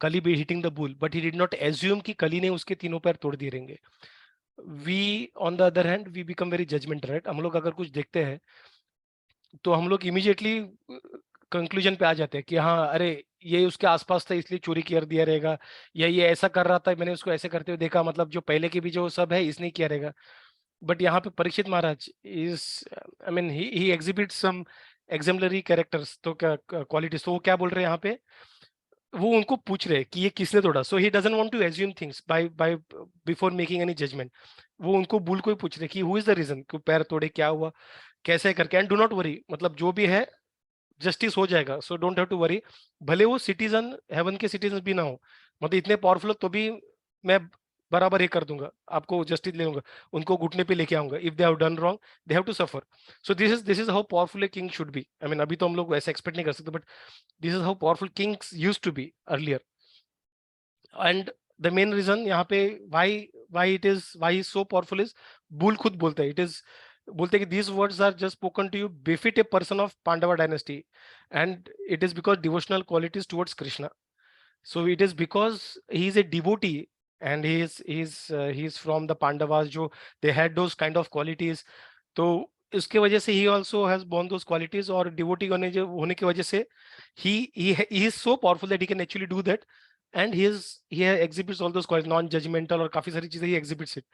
Kali be hitting the bull, but he did not assume कि कली ने उसके तीनों पैर तोड़ दिए रहेंगे। We on the other hand we become very judgement, right? हम लोग अगर कुछ देखते हैं तो हम लोग इमीडिएटली कंक्लूजन पे आ जाते हैं कि हाँ, अरे ये उसके आसपास था इसलिए चोरी कर दिया रहेगा, या ये ऐसा कर रहा था मैंने उसको ऐसे करते हुए देखा, मतलब जो पहले के भी जो सब है इसने किया रहेगा। बट यहाँ पे Parikshit Maharaj is, I mean he exhibit some exemplary characters, तो क्या क्वालिटीज, तो वो क्या बोल रहे हैं यहाँ पे, वो उनको पूछ रहे हैं कि ये किसने तोड़ा। So he doesn't want to assume things by before making any judgement. वो उनको बुल को ही पूछ रहे कि हु इज द रीजन, क्यों पैर तोड़े, क्या हुआ, कैसे करके, एंड डू नॉट वरी, मतलब जो भी है जस्टिस हो जाएगा, so don't have to worry. भले वो सिटीजन हेवन के सिटीजन भी ना हो, मतलब इतने पावरफुल तो भी मैं बराबर ये कर दूंगा, आपको जस्टिस ले लूंगा, उनको घुटने पे लेके आऊंगा। If they have done wrong they have to suffer. So this is how powerful a king should be. I mean अभी तो हम लोग ऐसे एक्सपेक्ट नहीं कर सकते, but this is how powerful kings used to be earlier. And the main reason यहाँ पे why is so powerful is, bull खुद बोलता है, इट इज बोलते हैं कि these words are just spoken to you befit a person of Pandava dynasty, and it is because devotional qualities towards Krishna. So it is because he is a devotee, and he is from the Pandavas, jo they had those kind of qualities, तो इसके वजह से ही also has born those qualities, और डिवोटी होने की वजह से ही is so powerful that he can actually do that, and he exhibits all those qualities, non judgmental और काफी सारी चीजें ही एग्जिबिट्स इट।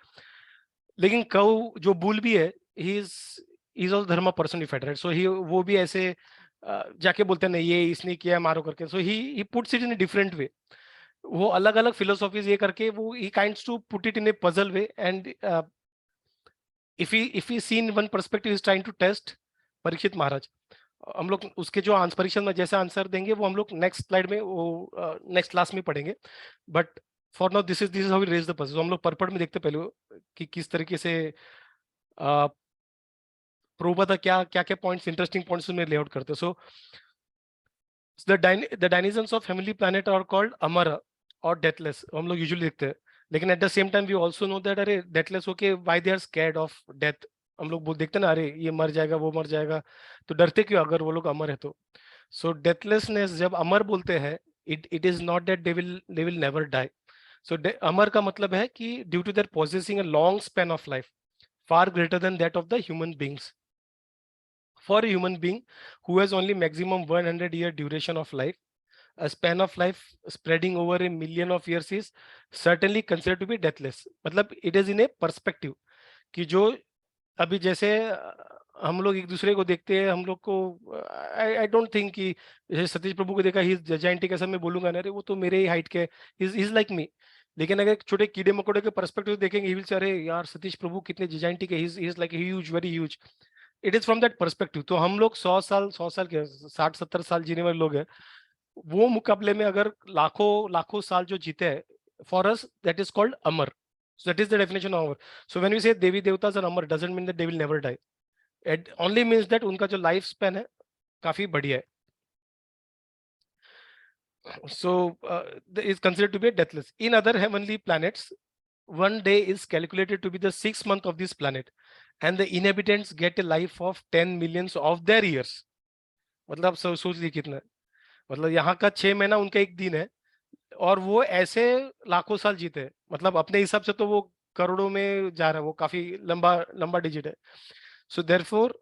लेकिन कऊ जो बुल भी है, ही इज ऑल धर्म पर्सनिफाइड, राइट? सो ही वो भी ऐसे जाके बोलते हैं नहीं ये इसने किया है मारो करके, so he puts it in a different way. वो अलग अलग फिलोसॉफीज ये करके वो he kinds to put it in a puzzle way, and if we see in one perspective is trying to test Parikshit Maharaj. हम लोग उसके जो आंसर परीक्षा में जैसे आंसर देंगे वो हम लोग नेक्स्ट स्लाइड में, वो नेक्स्ट क्लास में पढ़ेंगे, but for now this is how we raise the puzzle. हम लोग परपट में देखते पहले कि किस तरीके से प्रभुपाद क्या क्या क्या पॉइंट्स, इंटरेस्टिंग पॉइंट्स में लेआउट करते हैं। सो the denizens of heavenly planet are called अमर और डेथलेस, हम लोग यूजुअली देखते हैं। लेकिन at the same time we also know that अरे डेथलेस होके why they are scared of death. हम लोग देखते हैं ना, अरे ये मर जाएगा वो मर जाएगा, तो डरते क्यों अगर वो लोग अमर है तो। सो डेथलेसनेस जब अमर बोलते हैं, it is not that they will never die. So अमर का मतलब है कि due to their possessing a long span of life far greater than that of the human beings. For a human being who has only maximum 100-year duration of life, a span of life spreading over a million of years is certainly considered to be deathless. मतलब it is in a perspective कि जो अभी जैसे हम लोग एक दूसरे को देखते हैं, हम लोग को आई डोंट थिंक कि जैसे सतीश प्रभु को देखा ही जायंटिक, ऐसा मैं बोलूंगा ना अरे वो तो मेरे ही हाइट के, इज लाइक मी। लेकिन अगर एक छोटे कीड़े मकोड़े के पर्सपेक्टिव देखेंगे, ही विल से अरे यार सतीश प्रभु कितने जायंटिक है, he is like huge, very huge. It is from that perspective. तो हम लोग 100 साल के 60-70 साल जीने वाले लोग हैं, वो मुकाबले में अगर लाखों लाखों साल जो जीते हैं, for us that is called Amar. So that is the definition of Amar. So when we say Devi देवतास are Amar, doesn't mean that they will never die. It only means that उनका जो लाइफ स्पैन है काफी बढ़िया है। So is considered to be deathless. In other heavenly planets, one day is calculated to be the 6th month of this planet, and the inhabitants get a life of 10 millions of their years. मतलब सोच ली कितना है? मतलब यहाँ का 6 महीना उनका एक दिन है, और वो ऐसे लाखों साल जीते हैं। मतलब अपने हिसाब से तो वो करोड़ों में जा रहा है, वो काफी लंबा लंबा डिजिट है। So therefore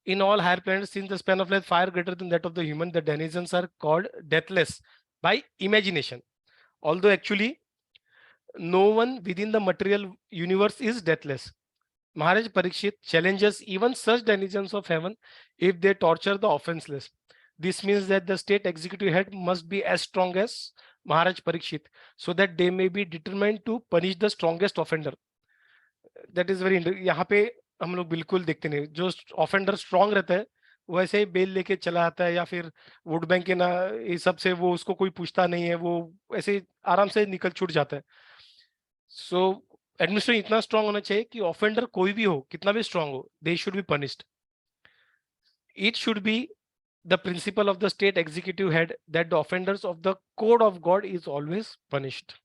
in all higher planets, since the span of life far greater than that of the human, the denizens are called deathless by imagination, although actually no one within the material universe is deathless. Maharaj Parikshit challenges even such denizens of heaven if they torture the offenseless. This means that the state executive head must be as strong as Maharaj Parikshit, so that they may be determined to punish the strongest offender. That is very interesting. यहाँ पे हम लोग बिल्कुल देखते नहीं, जो ऑफेंडर स्ट्रांग रहता है वो ऐसे ही बेल लेके चला आता है, या फिर वोट बैंक के ना ये सब से वो उसको कोई पूछता नहीं है, वो ऐसे आराम से निकल छूट जाता है। सो एडमिनिस्ट्रेशन इतना स्ट्रांग होना चाहिए कि ऑफेंडर कोई भी हो, कितना भी स्ट्रांग हो, they should be punished. It should be the principle of the state executive head that the offenders of the code of God is always punished.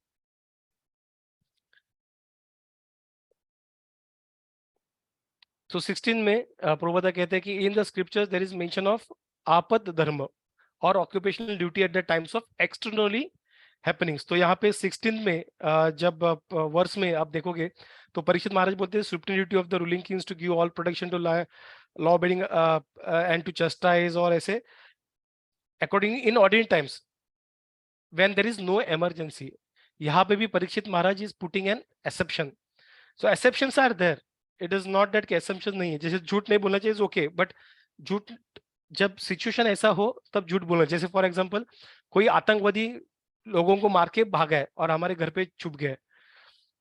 So 16 में प्रभुपाद कहते हैं कि in the scriptures there is mention of आपद धर्म और occupational duty at the times of externally happenings. तो यहाँ पे 16 में जब वर्ष में आप देखोगे तो परीक्षित महाराज बोलते हैं supreme duty of the ruling kings to give all protection to law abiding and to chastise, और ऐसे according in ordinary times when there is no emergency. यहाँ पे भी परीक्षित महाराज is putting an exception. So exceptions are there. It is not that कि assumption नहीं है। जैसे झूठ नहीं बोलना चाहिए is okay, but झूठ जब सिचुएशन ऐसा हो तब झूठ बोलना। जैसे फॉर एग्जांपल कोई आतंकवादी लोगों को मार के भागा है और हमारे घर पे छुप गया है,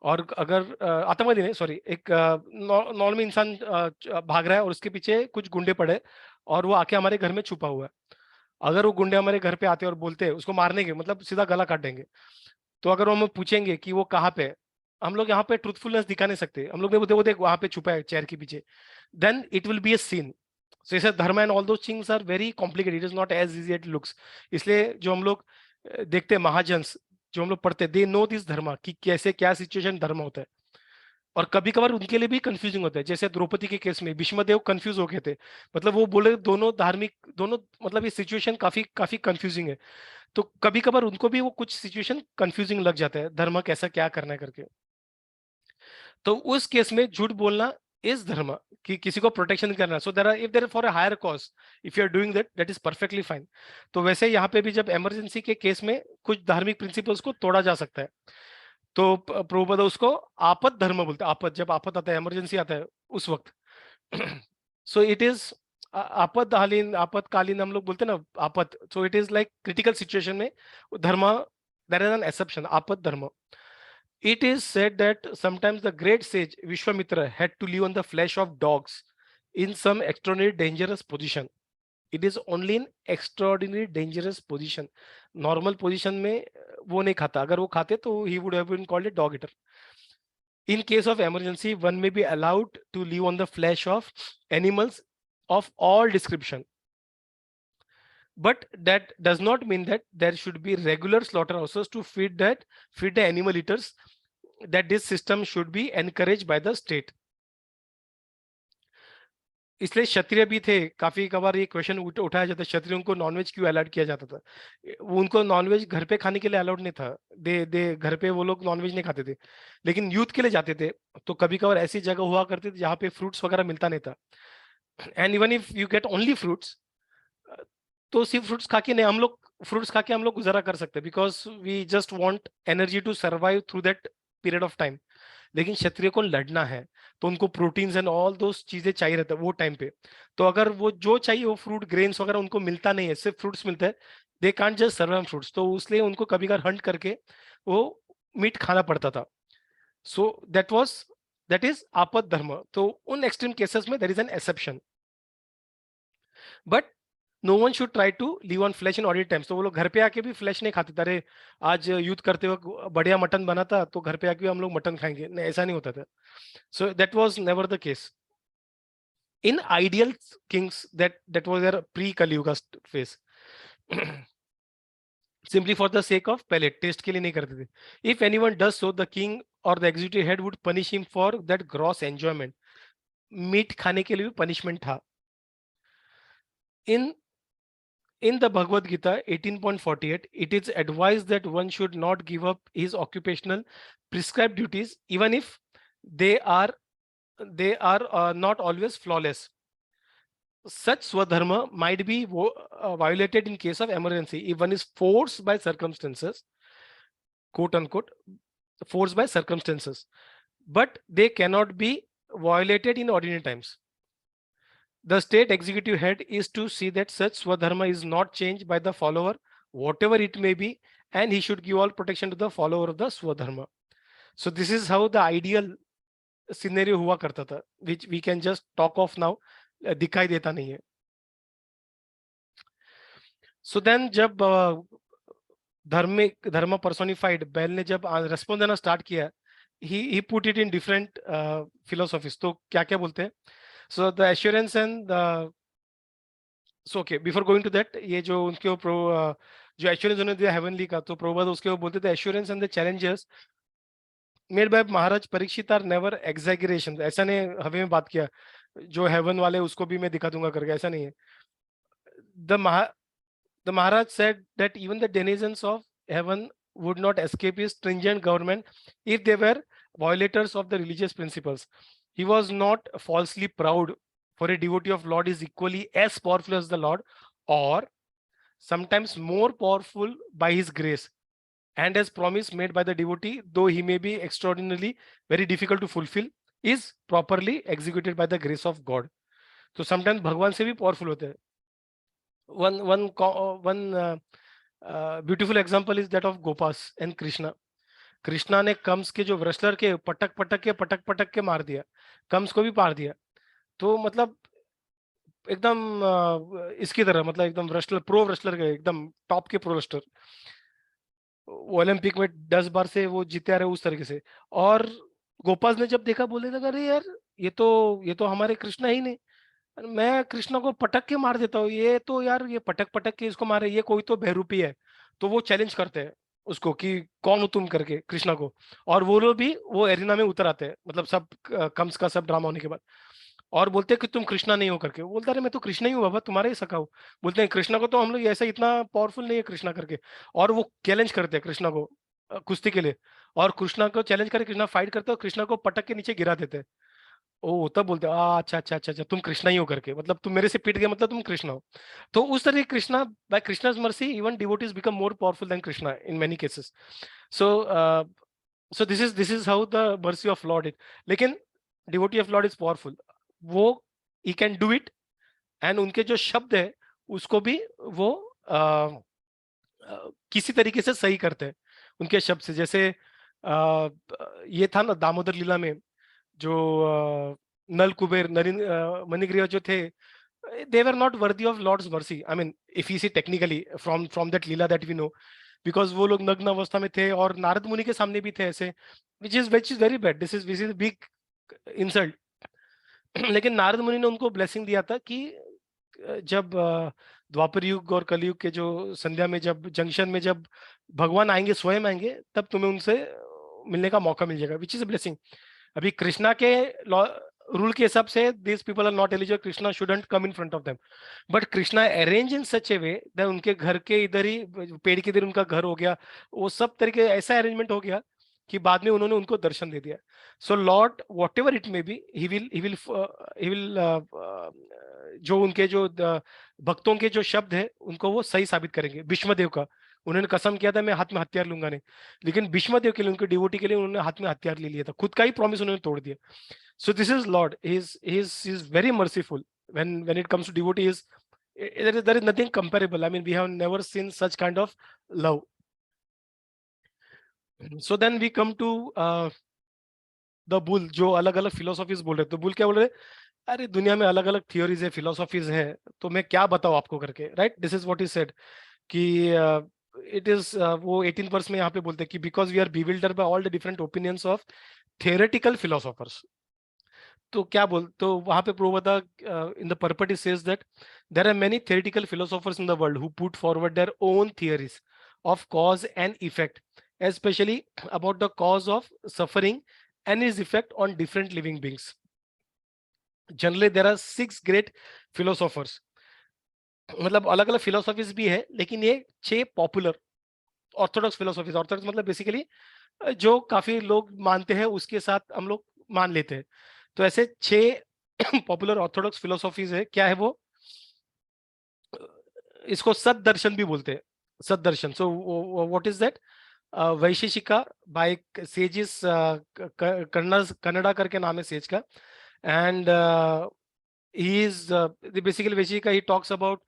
और अगर आतंकवादी नहीं सॉरी एक नॉर्मल इंसान भाग रहा है और उसके पीछे कुछ गुंडे पड़े और वो आके हमारे घर में छुपा हुआ है। अगर वो गुंडे हमारे घर पे आते और बोलते हैं उसको मारने के, मतलब सीधा गला काट देंगे। तो अगर हम पूछेंगे कि वो कहाँ पे है, हम लोग यहाँ पे ट्रूथफुलनेस दिखा नहीं सकते, हम लोग नहीं बोलते वहां पे छुपा है चेयर के पीछे, then it will be a scene. So इसे धर्म and all those things are very complicated, it is not as easy it looks. इसलिए जो हम लोग देखते हैं महाजन्स जो हम लोग पढ़ते, दे नो दिस धर्म कि कैसे क्या सिचुएशन धर्म होता है, और कभी कभार उनके लिए भी कंफ्यूजिंग होता है। जैसे द्रौपदी के केस में भीष्मदेव कंफ्यूज हो गए थे, मतलब वो बोले दोनों धार्मिक दोनों, मतलब ये सिचुएशन काफी काफी कंफ्यूजिंग है। तो कभी कभार उनको भी वो कुछ सिचुएशन कंफ्यूजिंग लग जाता है, धर्म कैसा क्या करना है करके। तो उस केस में झूठ बोलना इज धर्म, कि किसी को प्रोटेक्शन करना. So there are, if there for a higher cause, if you are doing that, that is perfectly fine. तो वैसे यहाँ पे भी जब इमरजेंसी के केस में कुछ धार्मिक प्रिंसिपल्स को तोड़ा जा सकता है, तो प्रभुपद उसको आपद धर्म बोलते हैं. आपद, जब आपद आता है, इमरजेंसी आता है उस वक्त. सो इट इज आपदकालीन, आपतकालीन हम लोग बोलते हैं ना आपद. So it is like critical situation में धर्म, देयर इज एन एक्सेप्शन, आपद धर्म. It is said that sometimes the great sage Vishwamitra had to live on the flesh of dogs in some extraordinary dangerous position. It is only in extraordinary dangerous position. Normal position में वो नहीं खाता. अगर वो खाते तो he would have been called a dog eater. In case of emergency, one may be allowed to live on the flesh of animals of all description. But that does not mean that there should be regular slaughterhouses to feed the animal eaters, that this system should be encouraged by the state. इसलिए क्षत्रिय भी थे. काफी कबार ये क्वेश्चन उठाया जाता है, क्षत्रियों को नॉनवेज क्यों अलाउड किया जाता था. वो उनको नॉनवेज घर पे खाने के लिए अलाउड नहीं था. दे घर पे वो लोग नॉनवेज नहीं खाते थे, लेकिन यूथ के लिए जाते थे. तो कभी कभार ऐसी जगह हुआ करती थी जहाँ पे फ्रूट्स वगैरह मिलता नहीं था. And even if you get only fruits, तो सिर्फ फ्रूट्स खा के नहीं, हम लोग फ्रूट्स खा के हम लोग गुजारा कर सकते हैं, because we just want energy to survive through that period of time. लेकिन क्षत्रिय को लड़ना है, तो उनको प्रोटीन्स एंड ऑल दो चीजें चाहिए रहता है वो टाइम पे. तो अगर वो जो चाहिए वो फ्रूट ग्रेन्स वगैरह उनको मिलता नहीं है, सिर्फ फ्रूट्स मिलता है, they can't just survive fruits. तो इसलिए उनको कभी कभार हंट करके वो मीट खाना पड़ता था. सो दैट इज आपद धर्म. तो उन एक्सट्रीम केसेस में there is an exception, but no one should try to live on flesh in ordinary times. तो वो लोग घर पे आके भी फ्लैश नहीं खाते थे. अरे आज यूथ करते वक्त बढ़िया मटन बना था, तो घर पे आके भी हम लोग मटन खाएंगे, नहीं, ऐसा नहीं होता था. So that was never the case. In ideal kings, that was there pre Kaliyuga phase, simply for the sake of palate, taste के लिए नहीं करते थे. If anyone does so, the king or the executive head would punish him for that gross enjoyment. Meat खाने के लिए भी पनिशमेंट था. In the Bhagavad Gita 18.48, it is advised that one should not give up his occupational prescribed duties, even if they are not always flawless. Such swadharma might be violated in case of emergency if one is forced by circumstances, quote unquote, forced by circumstances, but they cannot be violated in ordinary times. The state executive head is to see that such swadharma is not changed by the follower, whatever it may be, and he should give all protection to the follower of the swadharma. So this is how the ideal scenario हुआ करता था, which we can just talk of now. दिखाई देता नहीं है. So then जब धर्म personified बैल ने जब रेस्पॉन्स देना स्टार्ट किया, he put it in different philosophies. तो क्या क्या बोलते हैं? So the assurance and the, so okay, before going to that, ये जो उनके जो assurance उन्होंने दिया heavenly का, तो प्रभुपाद उसके वो बोलते थे assurance and the challenges made by Maharaj Parikshit are never exaggeration. ऐसा नहीं हवे में बात किया, जो heaven वाले उसको भी मैं दिखा दूंगा करके, ऐसा नहीं है. The Maharaj said that even the denizens of heaven would not escape his stringent government if they were violators of the religious principles. He was not falsely proud, for a devotee of Lord is equally as powerful as the Lord, or sometimes more powerful by his grace, and as promise made by the devotee, though he may be extraordinarily very difficult to fulfill, is properly executed by the grace of God. So sometimes भगवान से भी powerful होते हैं. One beautiful example is that of Gopas and Krishna. Krishna ने कंस के जो wrestler के पटक के मार दिया, कंस को भी पार दिया. तो मतलब एकदम इसकी तरह, मतलब एकदम wrestler, प्रो wrestler के एकदम टॉप के प्रो wrestler, ओलंपिक में 10 बार से वो जीते आ रहे उस तरीके से. और गोपाल ने जब देखा, बोले लगा अरे यार ये तो हमारे कृष्णा ही नहीं, मैं कृष्णा को पटक के मार देता हूँ, ये तो यार ये पटक के इसको मारे, ये कोई तो बहरूपी है. तो वो चैलेंज करते हैं उसको कि कौन हो तुम करके, कृष्णा को. और वो लोग भी वो एरिना में उतर आते हैं, मतलब सब कंस का सब ड्रामा होने के बाद, और बोलते हैं कि तुम कृष्णा नहीं हो करके. बोलता है मैं तो कृष्णा ही हूँ बाबा, तुम्हारे ही सखा हूँ. बोलते हैं कृष्णा को तो हम लोग ऐसा इतना पावरफुल नहीं है कृष्णा करके. और वो चैलेंज करते हैं कृष्णा को कुश्ती के लिए, और कृष्णा को चैलेंज करके कृष्णा फाइट करते हैं, और कृष्णा को पटक के नीचे गिरा देते हैं. ओ तब बोलते अच्छा अच्छा अच्छा अच्छा तुम कृष्णा ही हो करके, मतलब तुम मेरे से पिट गए मतलब तुम कृष्णा हो। तो उस तरह Krishna, by Krishna's mercy even devotees become more powerful than Krishna in many cases. So so this is how the mercy of Lord is. लेकिन devotee of Lord is powerful, वो he can do it, and उनके जो शब्द है उसको भी वो किसी तरीके से सही करते हैं उनके शब्द से। जैसे ये था ना दामोदर लीला में, जो नल कुबेर मणिग्रीवा जो थे, they were not worthy of Lord's mercy. I mean, if you see technically from that Leela that we know, because वो लोग नग्न अवस्था में थे और नारद मुनि के सामने भी थे ऐसे, which is very bad. This is big insult. लेकिन नारद मुनि ने उनको ब्लेसिंग दिया था कि जब द्वापर युग और कलयुग के जो संध्या में, जब जंक्शन में जब भगवान आएंगे, स्वयं आएंगे, तब तुम्हें उनसे मिलने का मौका मिल जाएगा, विच इज ब्लेसिंग। अभी कृष्णा के रूल के हिसाब से this people are not eligible, Krishna shouldn't come in front of them, but Krishna arrange in such a way that उनके घर के इधर ही, पेड़ के इधर उनका घर हो गया, वो सब तरीके ऐसा अरेंजमेंट हो गया कि बाद में उन्होंने उनको दर्शन दे दिया। So Lord whatever it may be, he will जो उनके जो भक्तों के जो शब्द है उनको वो सही साबित करेंगे। भीष्मदेव का उन्होंने कसम किया था मैं हाथ में हथियार लूंगा नहीं, लेकिन भीष्मदेव के लिए, उनके डिवोटी के लिए उन्होंने हाथ में हथियार ले लिया था, खुद का ही प्रॉमिस उन्होंने तोड़ दिया। सो this is Lord, he is very merciful when it comes to devotee. There is nothing comparable. I mean, we have never seen such kind of love. So then we come to the bull, जो अलग अलग फिलोसॉफीज बोल रहे, तो बुल क्या बोल रहे, अरे दुनिया में अलग अलग थियोरीज है, फिलोसॉफीज है, तो मैं क्या बताऊं आपको करके, right. This is what he said कि इट इज वो 18 वर्स में यहाँ पे बोलते हैं कि because we are bewildered by all the different opinions of theoretical philosophers। तो क्या बोल, तो वहां पे Prabhupada in the purport says that there are many theoretical philosophers in the world who put forward their own theories of cause and effect, especially about the cause of suffering and its effect on different living beings. Generally there are 6 great philosophers, मतलब अलग अलग फिलोसॉफीज भी है, लेकिन ये 6 पॉपुलर ऑर्थोडॉक्स फिलोसॉफीज, ऑर्थोडॉक्स मतलब बेसिकली जो काफी लोग मानते हैं उसके साथ हम लोग मान लेते हैं। तो ऐसे 6 पॉपुलर ऑर्थोडॉक्स फिलोसॉफीज है। क्या है वो, इसको सत दर्शन भी बोलते हैं, सत दर्शन। So what is that, Vaisheshika by sages Kanada करके नाम है सेज का, and he is basically Vaisheshika, he talks about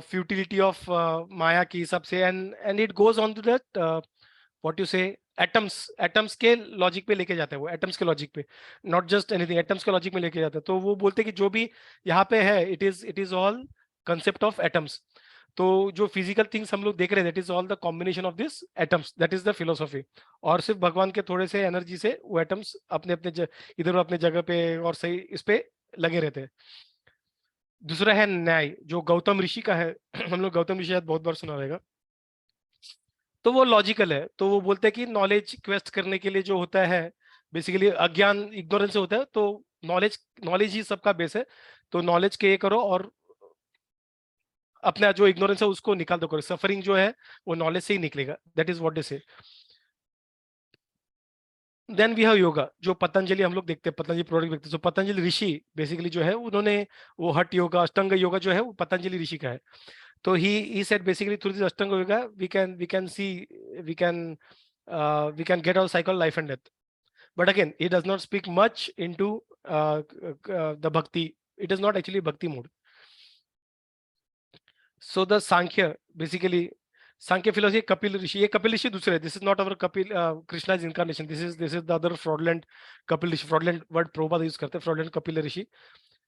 futility of maya के हिसाब से, and it goes on to that what you say atoms के लॉजिक पे लेके जाता है वो, एटम्स के लॉजिक पे, नॉट जस्ट एनीथिंग, एटम्स के लॉजिक में लेके जाता है। तो वो बोलते हैं कि जो भी यहाँ पे है it is all concept of atoms. तो जो फिजिकल थिंग्स हम लोग देख रहे हैं, that is all the combination of this atoms, that is the philosophy. और सिर्फ भगवान के थोड़े से एनर्जी से वो एटम्स अपने अपने इधर अपने जगह पे और सही इस पे लगे रहते हैं। दूसरा है न्याय, जो गौतम ऋषि का है। हम लोग गौतम ऋषि शायद बहुत बार सुना रहेगा। तो वो लॉजिकल है, तो वो बोलते हैं कि नॉलेज क्वेस्ट करने के लिए जो होता है, बेसिकली अज्ञान इग्नोरेंस से होता है, तो नॉलेज ही सबका बेस है। तो नॉलेज के ये करो और अपना जो इग्नोरेंस है उसको निकाल दो करो, सफरिंग जो है वो नॉलेज से ही निकलेगा, दैट इज व्हाट दे से। देन वी हैव योगा, जो पतंजलि हम लोग देखते हैं, पतंजलि प्रोडक्ट देखते हैं। तो पतंजलि ऋषि बेसिकली जो है उन्होंने वो हठ योगा, अष्टांग योगा जो है वो पतंजलि ऋषि का है। तो he said basically through this Ashtanga Yoga we can see, we can get our cycle life and death. But again, he does not speak much into the bhakti. It is not actually bhakti mode. So the Sankhya, basically Sankhya philosophy, Kapil Rishi, ये Kapil Rishi दूसरे, this is not our Kapil Krishna's incarnation, this is the other fraudulent Kapil Rishi, fraudulent word Prabhupada use करते हैं, fraudulent Kapil Rishi.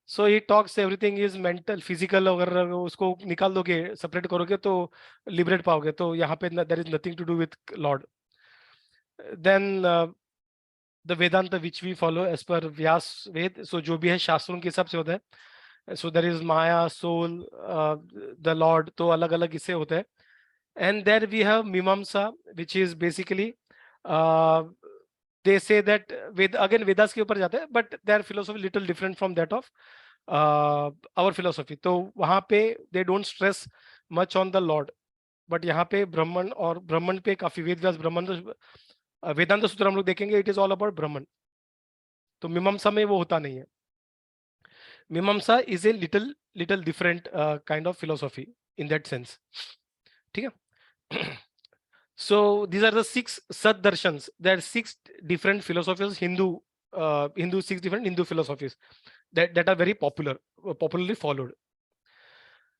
So he talks everything is mental, physical, अगर उसको निकाल दोगे, separate करोगे तो liberate पाओगे। तो यहाँ पे there is nothing to do with Lord. Then the Vedanta which we follow as per Vyas Ved, so जो भी है शास्त्रों के हिसाब से होता है। So there is Maya, soul, the Lord, तो अलग अलग इससे होता है। And there we have Mimamsa, which is basically they say that again Vedas के ऊपर जाते हैं, but their philosophy little different from that of our philosophy. तो वहाँ पे they don't stress much on the Lord, but यहाँ पे ब्राह्मण और ब्राह्मण पे काफी वेद व्यास ब्राह्मण वेदांत सूत्र हम लोग देखेंगे, it is all about ब्राह्मण। तो मीमांसा में वो होता नहीं है. मीमांसा is a little different kind of philosophy in that sense. ठीक है. So these are the 6 Sat Darshans. There are 6 different philosophies, Hindu 6 different Hindu philosophies that are very popularly followed.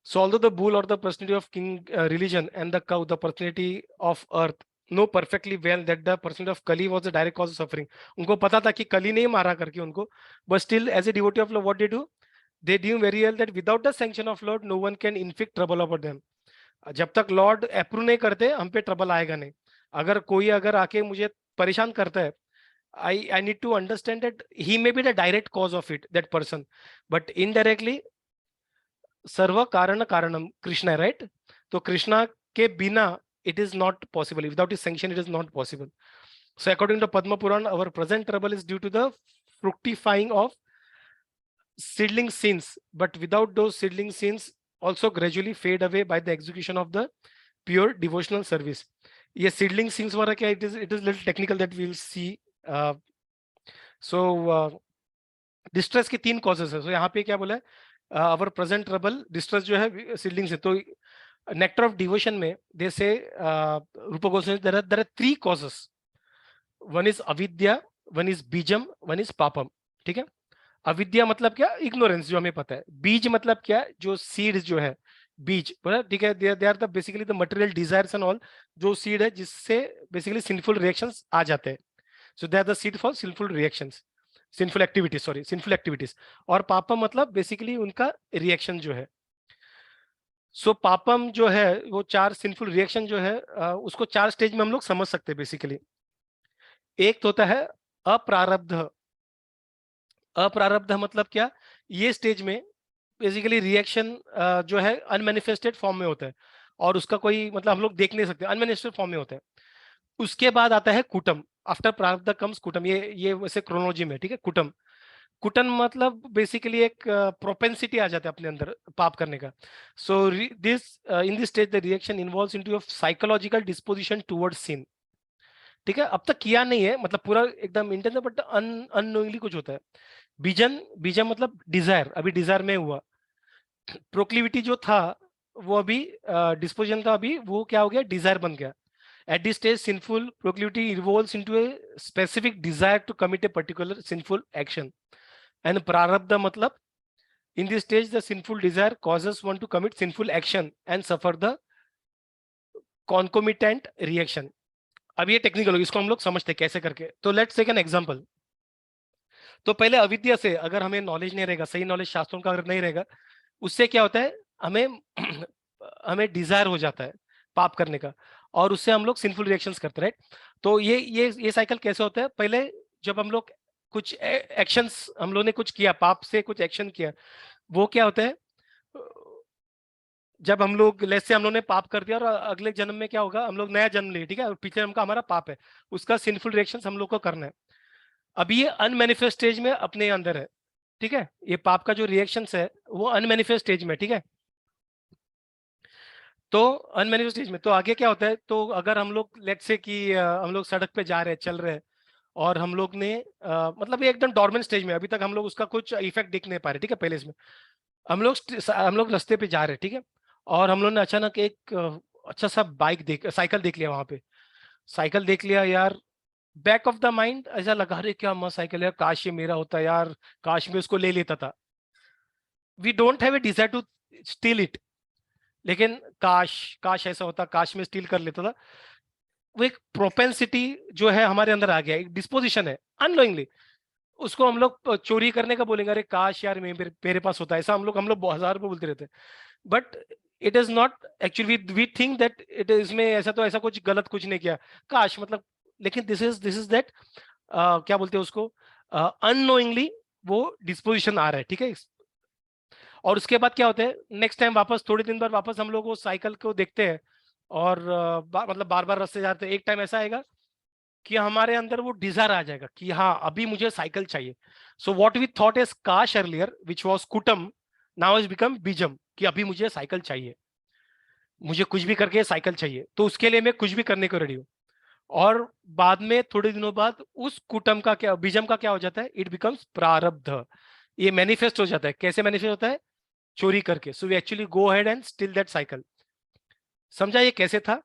So although the bull or the personality of king religion and the cow, the personality of earth, know perfectly well that the personality of Kali was the direct cause of suffering. उनको पता था कि कली नहीं मारा करके उनको, but still as a devotee of love, what they do? They deem very well that without the sanction of Lord, no one can inflict trouble upon them. जब तक लॉर्ड अप्रूव नहीं करते हम पे ट्रबल आएगा नहीं. अगर आके मुझे परेशान करता है, I need to understand that he may be the direct cause of it, that person, but indirectly सर्व कारण कारणम कृष्णा, राइट. तो कृष्णा के बिना it is not possible. Without his sanction it is not possible. So according to Padma Puran, our present trouble is due to the fructifying of seedling sins, but without those seedling sins also gradually fade away by the execution of the pure devotional service. ये seedling sins वाला क्या, it is little technical that we will see. Distress की 3 causes है. So यहाँ पे क्या बोला है, our present trouble, distress जो है seedling से. तो nectar of devotion में they say, Rupa Goswami, there are 3 causes. One is avidya, one is बीजम, one is पापम. ठीक है. अविद्या मतलब क्या, इग्नोरेंस, जो हमें पता है. बीज मतलब क्या, जो सीड जो है, बीज बोला, ठीक है. They are the basically the material desires and all, जो सीड है जिससे बेसिकली सिंफुल रिएक्शंस आ जाते हैं. So they are the seed for sinful reactions, sinful activities. और पापम मतलब बेसिकली उनका रिएक्शन जो है. सो पापम जो है वो 4 सिंफुल रिएक्शन जो है, उसको 4 स्टेज में हम लोग समझ सकते हैं बेसिकली. एक तो होता है अप्रारब्ध. अप्रारब्ध मतलब क्या, ये स्टेज में बेसिकली रिएक्शन जो है अनमैनिफेस्टेड फॉर्म में होता है, और उसका कोई मतलब हम लोग देख नहीं सकते, अनमैनिफेस्टेड फॉर्म में होता है. उसके बाद आता है कुटम. आफ्टर प्रारब्ध कम्स कुटम. ये वैसे क्रोनोलॉजी में, ठीक है. कुटन मतलब बेसिकली एक प्रोपेंसिटी आ जाता है अपने अंदर पाप करने का. So this in this stage the reaction involves into a psychological disposition towards sin. ठीक है. अब तक किया नहीं है, मतलब पूरा एकदम इंटेंस, बट अननोइंगली कुछ होता है. बीजम मतलब डिजायर, अभी डिजायर में हुआ. प्रोक्लिविटी जो था वो अभी डिस्पोजन था, अभी वो क्या हो गया, डिजायर बन गया. At this stage, sinful proclivity evolves into a specific desire to commit a particular sinful action. And prarabdha matlab, in this stage, the sinful desire causes one to commit sinful action and suffer the concomitant reaction. अब ये टेक्निकल होगी, इसको हम लोग समझते हैं कैसे करके. तो लेट्स टेक एन एग्जांपल. तो पहले अविद्या से अगर हमें नॉलेज नहीं रहेगा, सही नॉलेज शास्त्रों का अगर नहीं रहेगा, उससे क्या होता है, हमें डिजायर हो जाता है पाप करने का, और उससे हम लोग सिंफुल रिएक्शंस करते हैं, राइट. तो ये साइकिल कैसे होता है, पहले जब हम लोग कुछ एक्शंस, हम लोग ने कुछ किया, पाप से कुछ एक्शन किया, वो क्या होता है, जब हम लोग लेट्स से हम लोग ने पाप कर दिया और अगले जन्म में क्या होगा, हम लोग नया जन्म लिए, ठीक है, और पिछले जन्म का हमारा पाप है, उसका सिंफुल रिएक्शंस हम लोग को करना है. अभी ये अनमैनिफेस्ट स्टेज में अपने अंदर है, ठीक है. ये पाप का जो रिएक्शंस है वो अनमैनिफेस्ट स्टेज में, ठीक है. तो अनमैनिफेस्ट स्टेज में तो आगे क्या होता है, तो अगर हम लोग लेट्स से कि हम लोग सड़क पे जा रहे हैं, चल रहे हैं, और हम लोग ने मतलब ये एकदम डॉर्मेंट स्टेज में, अभी तक हम लोग उसका कुछ इफेक्ट देख नहीं पा रहे, ठीक है. पहले इसमें हम लोग रास्ते पे जा रहे हैं, ठीक है, और हम लोग ने अचानक एक अच्छा सा साइकिल देख लिया. वहां पे साइकिल देख लिया यार, बैक ऑफ द माइंड ऐसा लगा, रहे क्या मस्त साइकिल है, काश ये मेरा होता यार, काश मैं उसको ले लेता था. We don't have a desire to steal it, लेकिन काश ऐसा होता, काश में स्टील कर लेता था. वो एक प्रोपेंसिटी जो है हमारे अंदर आ गया, एक डिस्पोजिशन है अननोइंगली, उसको हम लोग चोरी करने का बोलेंगे, अरे काश यार मेरे पास होता. ऐसा हम लोग 1000 रुपये बोलते रहते हैं, but it is not actually, we think that it is में ऐसा कुछ गलत कुछ नहीं किया, काश मतलब. लेकिन दिस इज दैट क्या बोलते हैं उसको, अननोइंगली वो डिस्पोजिशन आ रहा है, ठीक है. और उसके बाद क्या होता है, नेक्स्ट टाइम वापस थोड़े दिन बाद वापस हम लोग वो साइकिल को देखते हैं, और मतलब बार बार रास्ते जाते हैं. एक टाइम ऐसा आएगा कि हमारे अंदर वो डिजायर आ जाएगा कि हाँ अभी मुझे साइकिल चाहिए. So what we thought as काश अर्लियर व्हिच वाज कुटम, नाउ इज बिकम बीजम, कि अभी मुझे साइकिल चाहिए, मुझे कुछ भी करके साइकिल चाहिए, तो उसके लिए मैं कुछ भी करने को रेडी हूँ. और बाद में थोड़े दिनों बाद उस कुटम का क्या, बीजम का क्या हो जाता है, इट बिकम्स प्रारब्ध। ये मैनिफेस्ट हो जाता है। कैसे मैनिफेस्ट होता है? चोरी करके। So we actually go ahead and still that cycle. समझा ये कैसे था?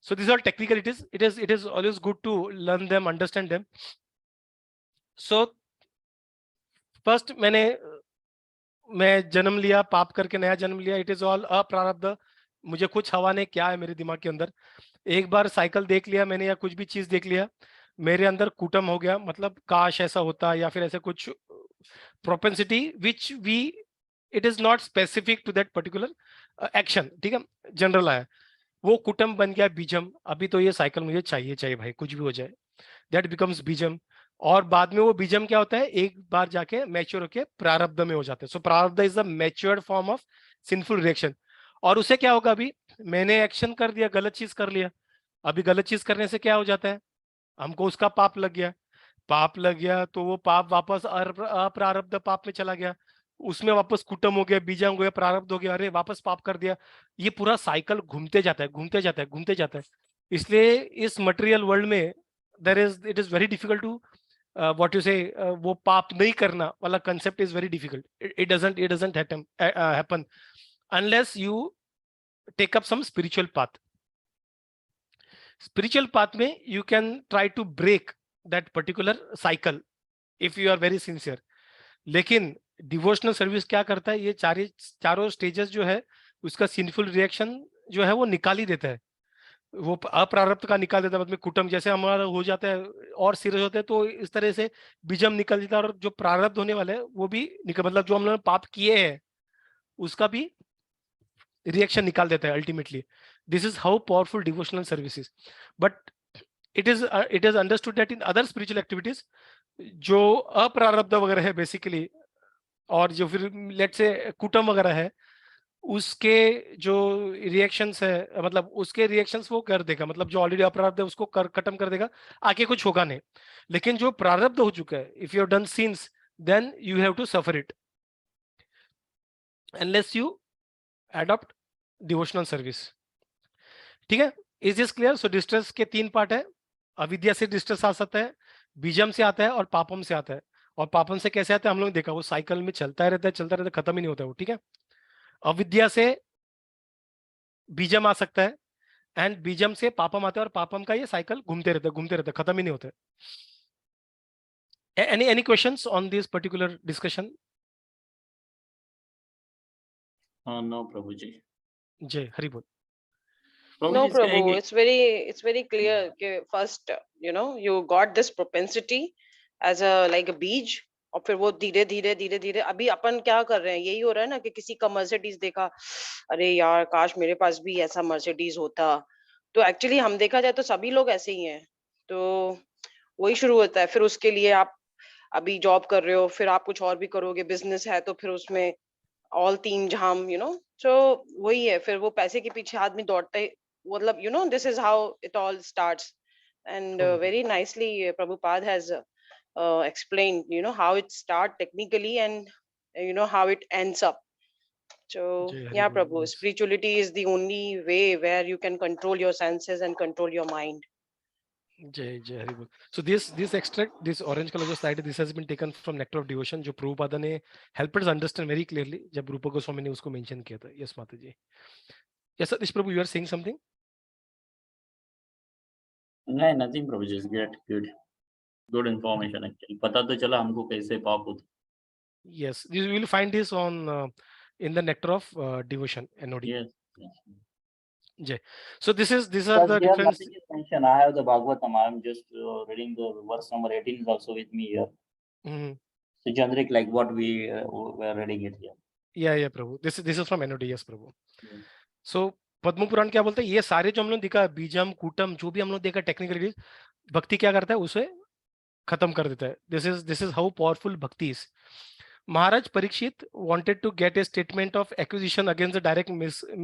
So this all technical, it is always good to learn them, understand them. So first मैं जन्म लिया, पाप करके नया जन्म लिया, इट इज ऑल अप्रारब्ध। मुझे कुछ हवा नहीं क्या है मेरे दिमाग के अंदर। एक बार साइकिल देख लिया मैंने या कुछ भी चीज देख लिया, मेरे अंदर कुटम हो गया, मतलब काश ऐसा होता, या फिर ऐसे कुछ propensity which we, it is not specific to that particular action, ठीक है, जनरल आया, वो कुटम बन गया बीजम। अभी तो ये साइकिल मुझे चाहिए चाहिए भाई, कुछ भी हो जाए, दैट बिकम्स बीजम। और बाद में वो बीजम क्या होता है, एक बार जाके मैच्योर होके प्रारब्ध में हो जाते हैं। सो प्रारब्ध is the matured form of sinful reaction. और उसे क्या होगा, अभी मैंने एक्शन कर दिया, गलत चीज कर लिया, अभी गलत चीज करने से क्या हो जाता है, हमको उसका पाप लग गया। पाप लग गया तो वो पाप वापस अप्रारब्ध पाप में चला गया, उसमें वापस कुटम हो गया, बीजम हो गया, प्रारब्ध हो गया, अरे वापस पाप कर दिया। ये पूरा साइकिल घूमते जाता है, घूमते जाता है, घूमते जाता है। इसलिए इस मटेरियल वर्ल्ड में it is very difficult to what you say, वो पाप नहीं करना वाला concept is very difficult. It doesn't happen unless you take up some spiritual path. Spiritual path में you can try to break that particular cycle if you are very sincere. लेकिन डिवोशनल सर्विस क्या करता है, ये चारों स्टेजेस जो है उसका सिंफुल रिएक्शन जो है वो निकाल ही देता है। वो अप्रारब्ध का निकाल देता है, मतलब कुटम जैसे हमारा हो जाता है और सीरियस होते हैं तो इस तरह से बीजम निकल देता है, और जो प्रारब्ध होने वाला है वो भी निकल, मतलब जो हम लोगों ने पाप किए हैं उसका भी रिएक्शन निकाल देता है ultimately. This is how powerful devotional service is. But it is understood that in other spiritual activities जो अप्रारब्ध वगैरह है बेसिकली, और जो फिर लेट से कुटम वगैरह है, उसके जो रिएक्शंस है, मतलब उसके रिएक्शंस वो कर देगा, मतलब जो ऑलरेडी अपराध है उसको खत्म कर देगा, आगे कुछ होगा नहीं। लेकिन जो प्रारब्ध हो चुका है, if you have done sins, then you have to suffer it unless you adopt devotional service. ठीक है, is this clear? So distress के तीन पार्ट है। अविद्या से डिस्ट्रेस आ सकता है, बीजम से आता है, और पापम से आता है। और पापम से कैसे आता है हम लोग देखा, वो साइकिल में चलता रहता है, चलता रहता है, खत्म ही नहीं होता वो। ठीक है, अविद्या से बीजम आ सकता है, एंड बीजम से पापम आता है, और पापम का ये साइकिल घूमते रहते, खत्म ही नहीं होते। Any questions on this particular discussion? No, Prabhuji. जय हरि बोल। No, Prabhuji, इसका Prabhu, एक it's very clear. कि first, you got this propensity as a like a beach, और फिर वो धीरे धीरे धीरे धीरे अभी अपन क्या कर रहे हैं, यही हो रहा है ना कि किसी का मर्सिडीज देखा, अरे यार काश मेरे पास भी ऐसा मर्सिडीज होता। तो एक्चुअली हम देखा जाए तो सभी लोग ऐसे ही हैं। तो वही शुरू होता है, फिर उसके लिए आप अभी जॉब कर रहे हो, फिर आप कुछ और भी करोगे, बिजनेस है तो फिर उसमें ऑल तीन झाम, सो वही है, फिर वो पैसे के पीछे आदमी दौड़ता है, मतलब this is how it all starts. And very nicely Prabhupada has explained how it start technically, and how it ends up. So जय हरि yeah, बोल। Prabhu, spirituality is the only way where you can control your senses and control your mind. जय जय हरि बोल। So this extract, this orange colour जो स्लाइड है, this has been taken from nectar of devotion, जो प्रभुपादा ने help us understand very clearly जब रूपा गोस्वामी ने उसको मेंशन किया था। यस माता जी। Yes Satish Prabhu, you are saying something? नहीं, nothing, Prabhuji. Is good information actually. पता तो चला हमको कैसे पाप होता। Yes, you will find this on in the nectar of devotion, NOD. Yes. Jay. So these are Because the here different. nothing is mentioned. I have the Bhagavatam. I am just reading the verse number 18 is also with me here. Mhm. So generic like what we were reading it here. Yeah, Prabhu. This is from NOD, yes, Prabhu. Yeah. So Padma Purana क्या बोलते हैं, ये सारे जो हम लोग देखा, बीजम कूटम जो भी हम लोग देखा टेक्निकली, भक्ति क्या करता है, उसे खत्म कर देता है। दिस इज हाउ पावरफुल भक्ति is. Maharaj Parikshit wanted to get a statement of accusation against the direct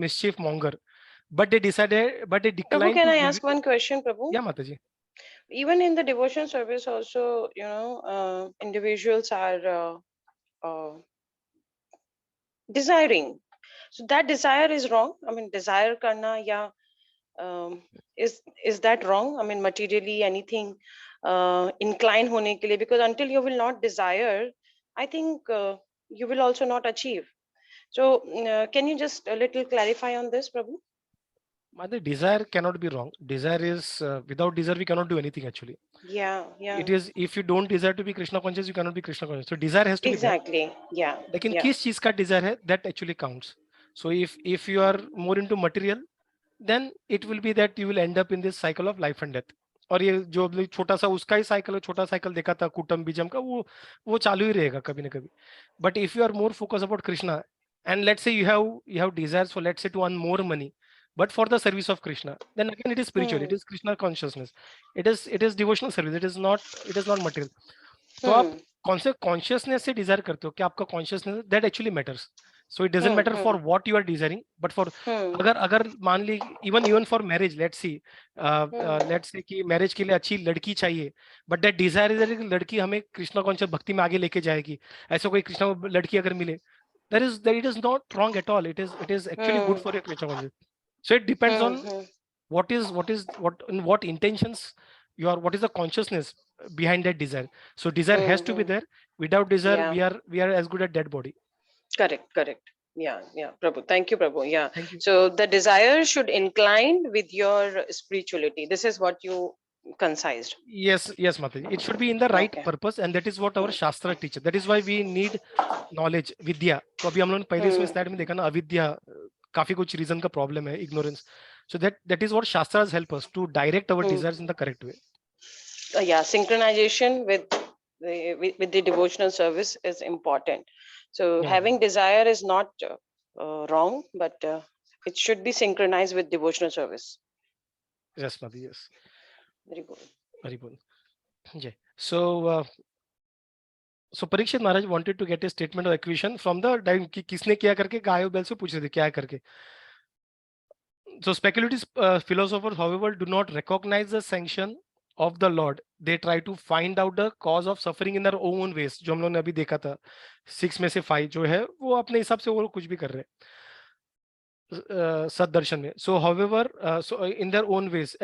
mischief monger, but they Prabhu, declined can to I give ask it. one question, Prabhu? Yeah, Mataji. Even in the devotion service also, individuals are desiring. So that desire is wrong. I mean, desire karna, yeah, Is that wrong? I mean, materially anything incline hone ke liye, because until you will not desire, I think you will also not achieve. So can you just a little clarify on this, Prabhu? Mother, desire cannot be wrong. Desire is without desire we cannot do anything actually. Yeah, yeah, It is, if you don't desire to be Krishna conscious, you cannot be Krishna conscious. So desire has to be there. exactly. Yeah, लेकिन yeah. किस चीज का desire है, that actually counts. So if you are more into material, then it will be that you will end up in this cycle of life and death. और ये जो अभी छोटा सा उसका ही साइकिल, छोटा साइकिल देखा था कुटम बीजम का, वो चालू ही रहेगा कभी ना कभी. But if you are more focus about Krishna, and let's say you have desires for, let's say, to earn more money, but for the service of Krishna, then again it is spiritual, it is Krishna consciousness, it is devotional service, it is not material. तो आप कौन से कॉन्शियसनेस से डिजायर करते हो कि आपका consciousness, that actually matters. So it doesn't matter for what you are desiring, but for, अगर मान ली even for marriage, let's see कि मैरिज के लिए अच्छी लड़की चाहिए, बट दैट डिजायर इज कि लड़की हमें कृष्णा कॉन्शियस भक्ति में आगे लेके जाएगी, ऐसा कोई कृष्णा लड़की अगर मिले, that it is not wrong at all, it is actually good for your Krishna conscious. So it depends on what intentions what is the consciousness behind that desire. So desire has to be there. Without desire, Yeah. we are as good as dead body. Correct. Yeah, Prabhu. Thank you, Prabhu. Yeah. Thank you. So the desire should incline with your spirituality. This is what you concised. Yes, Mataji. It should be in the right Okay. purpose, and that is what our Shastra teaches. That is why we need knowledge, vidya. तो अभी हम लोगों ने पहले इसमें स्लाइड में देखा ना, अविद्या काफी कुछ रीजन का प्रॉब्लम है, ignorance. So that is what Shastras help us to direct our desires in the correct way. Yeah, synchronization with the devotional service is important. So Yeah. having desire is not wrong, but it should be synchronized with devotional service. Yes, Mataji. Yes. Very good. Very good. Yeah. So Parikshit Maharaj wanted to get a statement of acquisition from the कि किसने किया करके गाय और बैल से पूछ रहे थे क्या है करके. So speculative philosophers, however, do not recognize the sanction of the Lord. They try to find out the cause of suffering in their own ways. जो हम लोगों ने अभी देखा था 6 में से 5 जो है वो अपने हिसाब से वो कुछ भी कर रहे हैं सदर्शन में. So however, so in their own ways,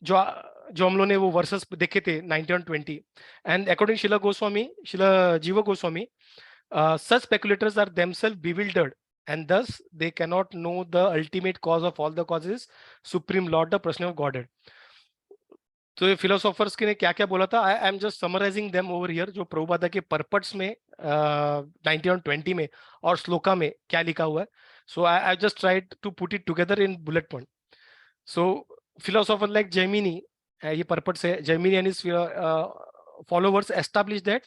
जो हम लोगों ने वो वर्सेस देखे थे 19 और 20, and according Srila Jiva Goswami, such speculators are themselves bewildered, and thus they cannot know the ultimate cause of all the causes, Supreme Lord, the person of Godhead. तो ये फिलोसोफर्स ने क्या क्या बोला था, I am just summarising them over here, जो प्रभुपादा के पर्पट्स में 19 और 20 में और श्लोका में क्या लिखा हुआ है. So I just tried to put it together in bullet point. So philosopher like Jaimini, ये पर्पट से Jaimini and his followers establish that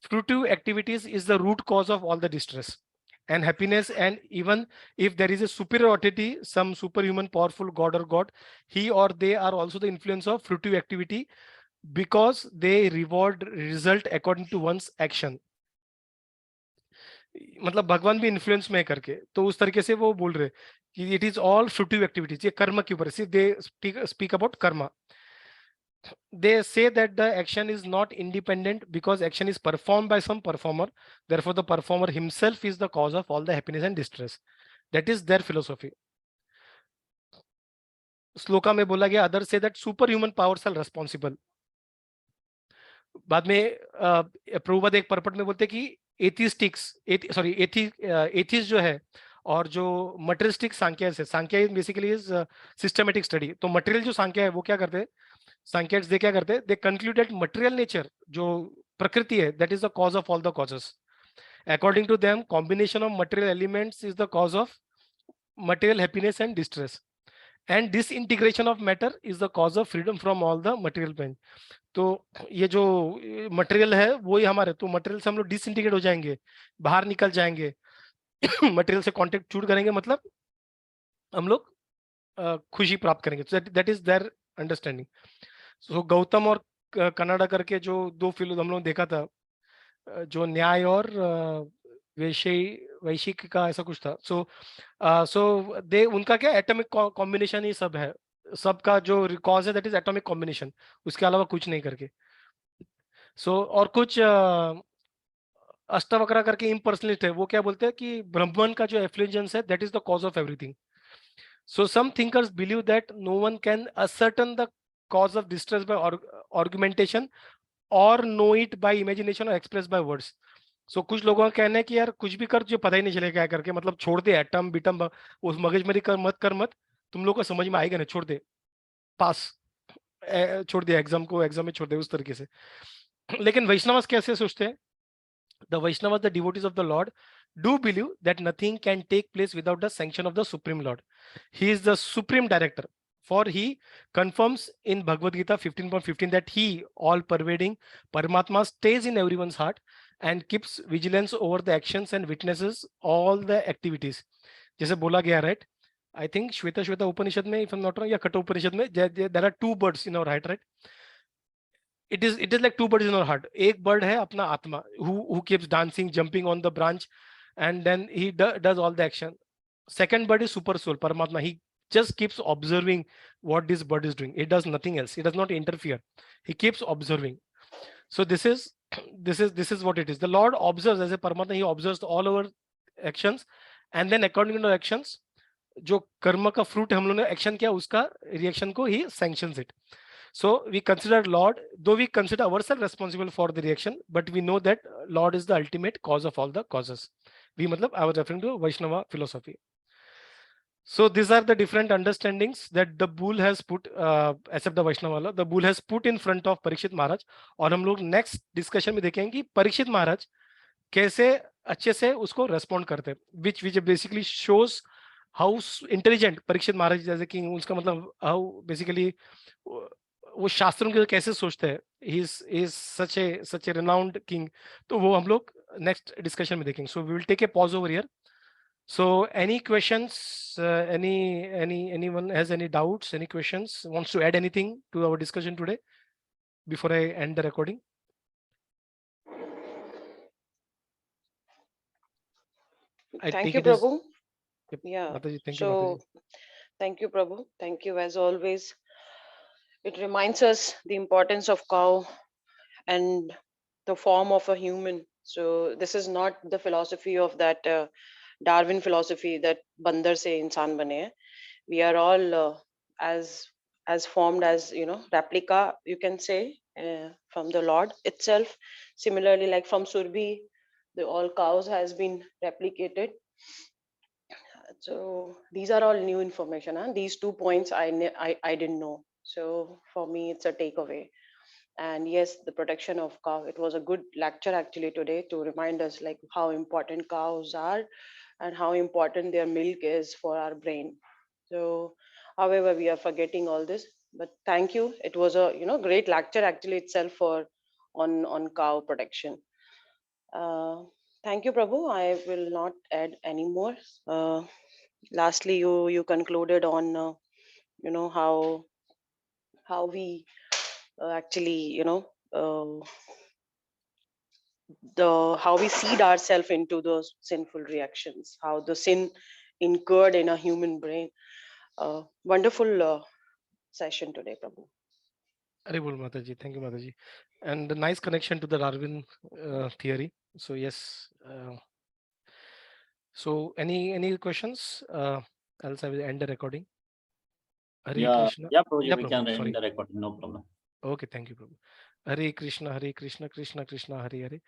fruitive activities is the root cause of all the distress and happiness, and even if there is a superior entity, some superhuman powerful god or god, he or they are also the influence of fruitive activity because they reward result according to one's action. मतलब भगवान भी इन्फ्लुएंस में करके, तो उस तरीके से वो बोल रहे कि it is all fruitive activities, ये कर्म के ऊपर, they speak about Karma. They say that the action is not independent because action is performed by some performer. Therefore, the performer himself is the cause of all the happiness and distress. That is their philosophy. Shloka में बोला गया, others say that superhuman powers are responsible. बाद में प्रभुपाद एक पर्पट में बोलते कि एथिस्ट जो है और जो मटेरियलिस्टिक सांख्या है, Sankhya basically is systematic study. तो मटेरियल जो सांख्या है वो क्या करते हैं, सांख्याइट्स दे क्या करते हैं, they conclude that material nature जो प्रकृति है, that is the cause of all the causes. According to them, combination of material elements is the cause of material happiness and distress, and disintegration of matter is the cause of freedom from all the material pain. तो ये जो मटेरियल है वही हमारे, तो मटेरियल से हम लोग डिसइंटीग्रेट हो जाएंगे, बाहर निकल जाएंगे, मटेरियल से कांटेक्ट छूट करेंगे, मतलब हम लोग खुशी प्राप्त करेंगे. That is their understanding. So Gautam और कनाडा करके जो दो फिल्म हम लोग देखा था, जो न्याय और वैश्विक का ऐसा कुछ था. सो दे उनका क्या एटॉमिक कॉम्बिनेशन ही सब है, सबका जो कॉज है दैट इज एटॉमिक कॉम्बिनेशन, उसके अलावा कुछ नहीं करके. सो और कुछ अष्टावक्र करके इम्पर्सनलिस्ट है, वो क्या बोलते हैं कि ब्रह्मन का जो एफ्लुएंस है that is the cause of everything. So some thinkers believe that no one can ascertain the cause of distress by argumentation or know it by imagination or express by words. So कुछ लोगों का कहना है कि यार कुछ भी कर जो पता ही नहीं चलेगा क्या करके, मतलब छोड़ दे एटम बिटम उस मगजमारी कर मत, तुम लोग को समझ में आएगा ना, छोड़ दे, पास, छोड़ दे एग्जाम को, एग्जाम में छोड़ दे, उस तरीके से. लेकिन वैष्णव कैसे सोचते हैं? The Vaishnavas, the devotees of the Lord, do believe that nothing can take place without the sanction of the Supreme Lord. He is the Supreme Director. For he confirms in Bhagavad Gita 15.15 that he, all pervading Paramatma, stays in everyone's heart and keeps vigilance over the actions and witnesses all the activities. जैसे बोला गया, right? I think Shweta Upanishad में, if I'm not wrong, या Katha Upanishad में, there are two birds in our heart, right? It is like two birds in our heart. एक bird है अपना आत्मा, who keeps dancing, jumping on the branch, and then he does all the action. Second bird is super soul, Paramatma. He just keeps observing what this bird is doing. It does nothing else. He does not interfere. He keeps observing. So this is what it is. The Lord observes as a Paramatma. He observes all our actions, and then according to our actions, जो कर्म का fruit हम लोग ने action किया, उसका reaction को he sanctions it. So we consider Lord, though we consider ourselves responsible for the reaction, but we know that Lord is the ultimate cause of all the causes. We matlab, I was referring to Vaishnava philosophy. So these are the different understandings that the bull has put, except the Vaishnava, the bull has put in front of Parikshit Maharaj. और हम लोग next discussion में देखेंगे कि Parikshit Maharaj कैसे अच्छे से उसको respond करते हैं, which basically shows how intelligent Parikshit Maharaj is as a king. उसका मतलब how basically वो शास्त्रों के कैसे सोचते हैं. He is such a renowned king. तो वो हम लोग next discussion में देखेंगे. So we will take a pause over here. So any questions? Anyone has any doubts? Any questions? Wants to add anything to our discussion today before I end the recording? Thank you, Prabhu. Yep. Yeah. Mataji, thank you, So, Mataji. thank you, Prabhu. Thank you as always. It reminds us the importance of cow and the form of a human. So this is not the philosophy of that Darwin philosophy that bandar se insan bane hai. We are all as formed as, replica, you can say, from the Lord itself. Similarly, like from Surbhi, the all cows has been replicated. So these are all new information. Huh? These 2 points I didn't know. So for me, it's a takeaway. And yes, the protection of cow. It was a good lecture actually today to remind us like how important cows are and how important their milk is for our brain. So, however, we are forgetting all this. But thank you. It was a great lecture actually itself for on cow protection. Thank you, Prabhu. I will not add any more. Lastly, you concluded on how we actually how we seed ourselves into those sinful reactions, how the sin incurred in a human brain. Wonderful session today, Prabhu. Haribol Mataji, thank you, Mataji. And a nice connection to the Darwin theory. So yes. So any questions? Else I will end the recording. Hare Krishna. Yeah, Prabhuji, Yeah, we Prabhu, can sorry. end the recording, no problem. Okay, thank you, Prabhu. Hare Krishna, Krishna Krishna, Hare Hare.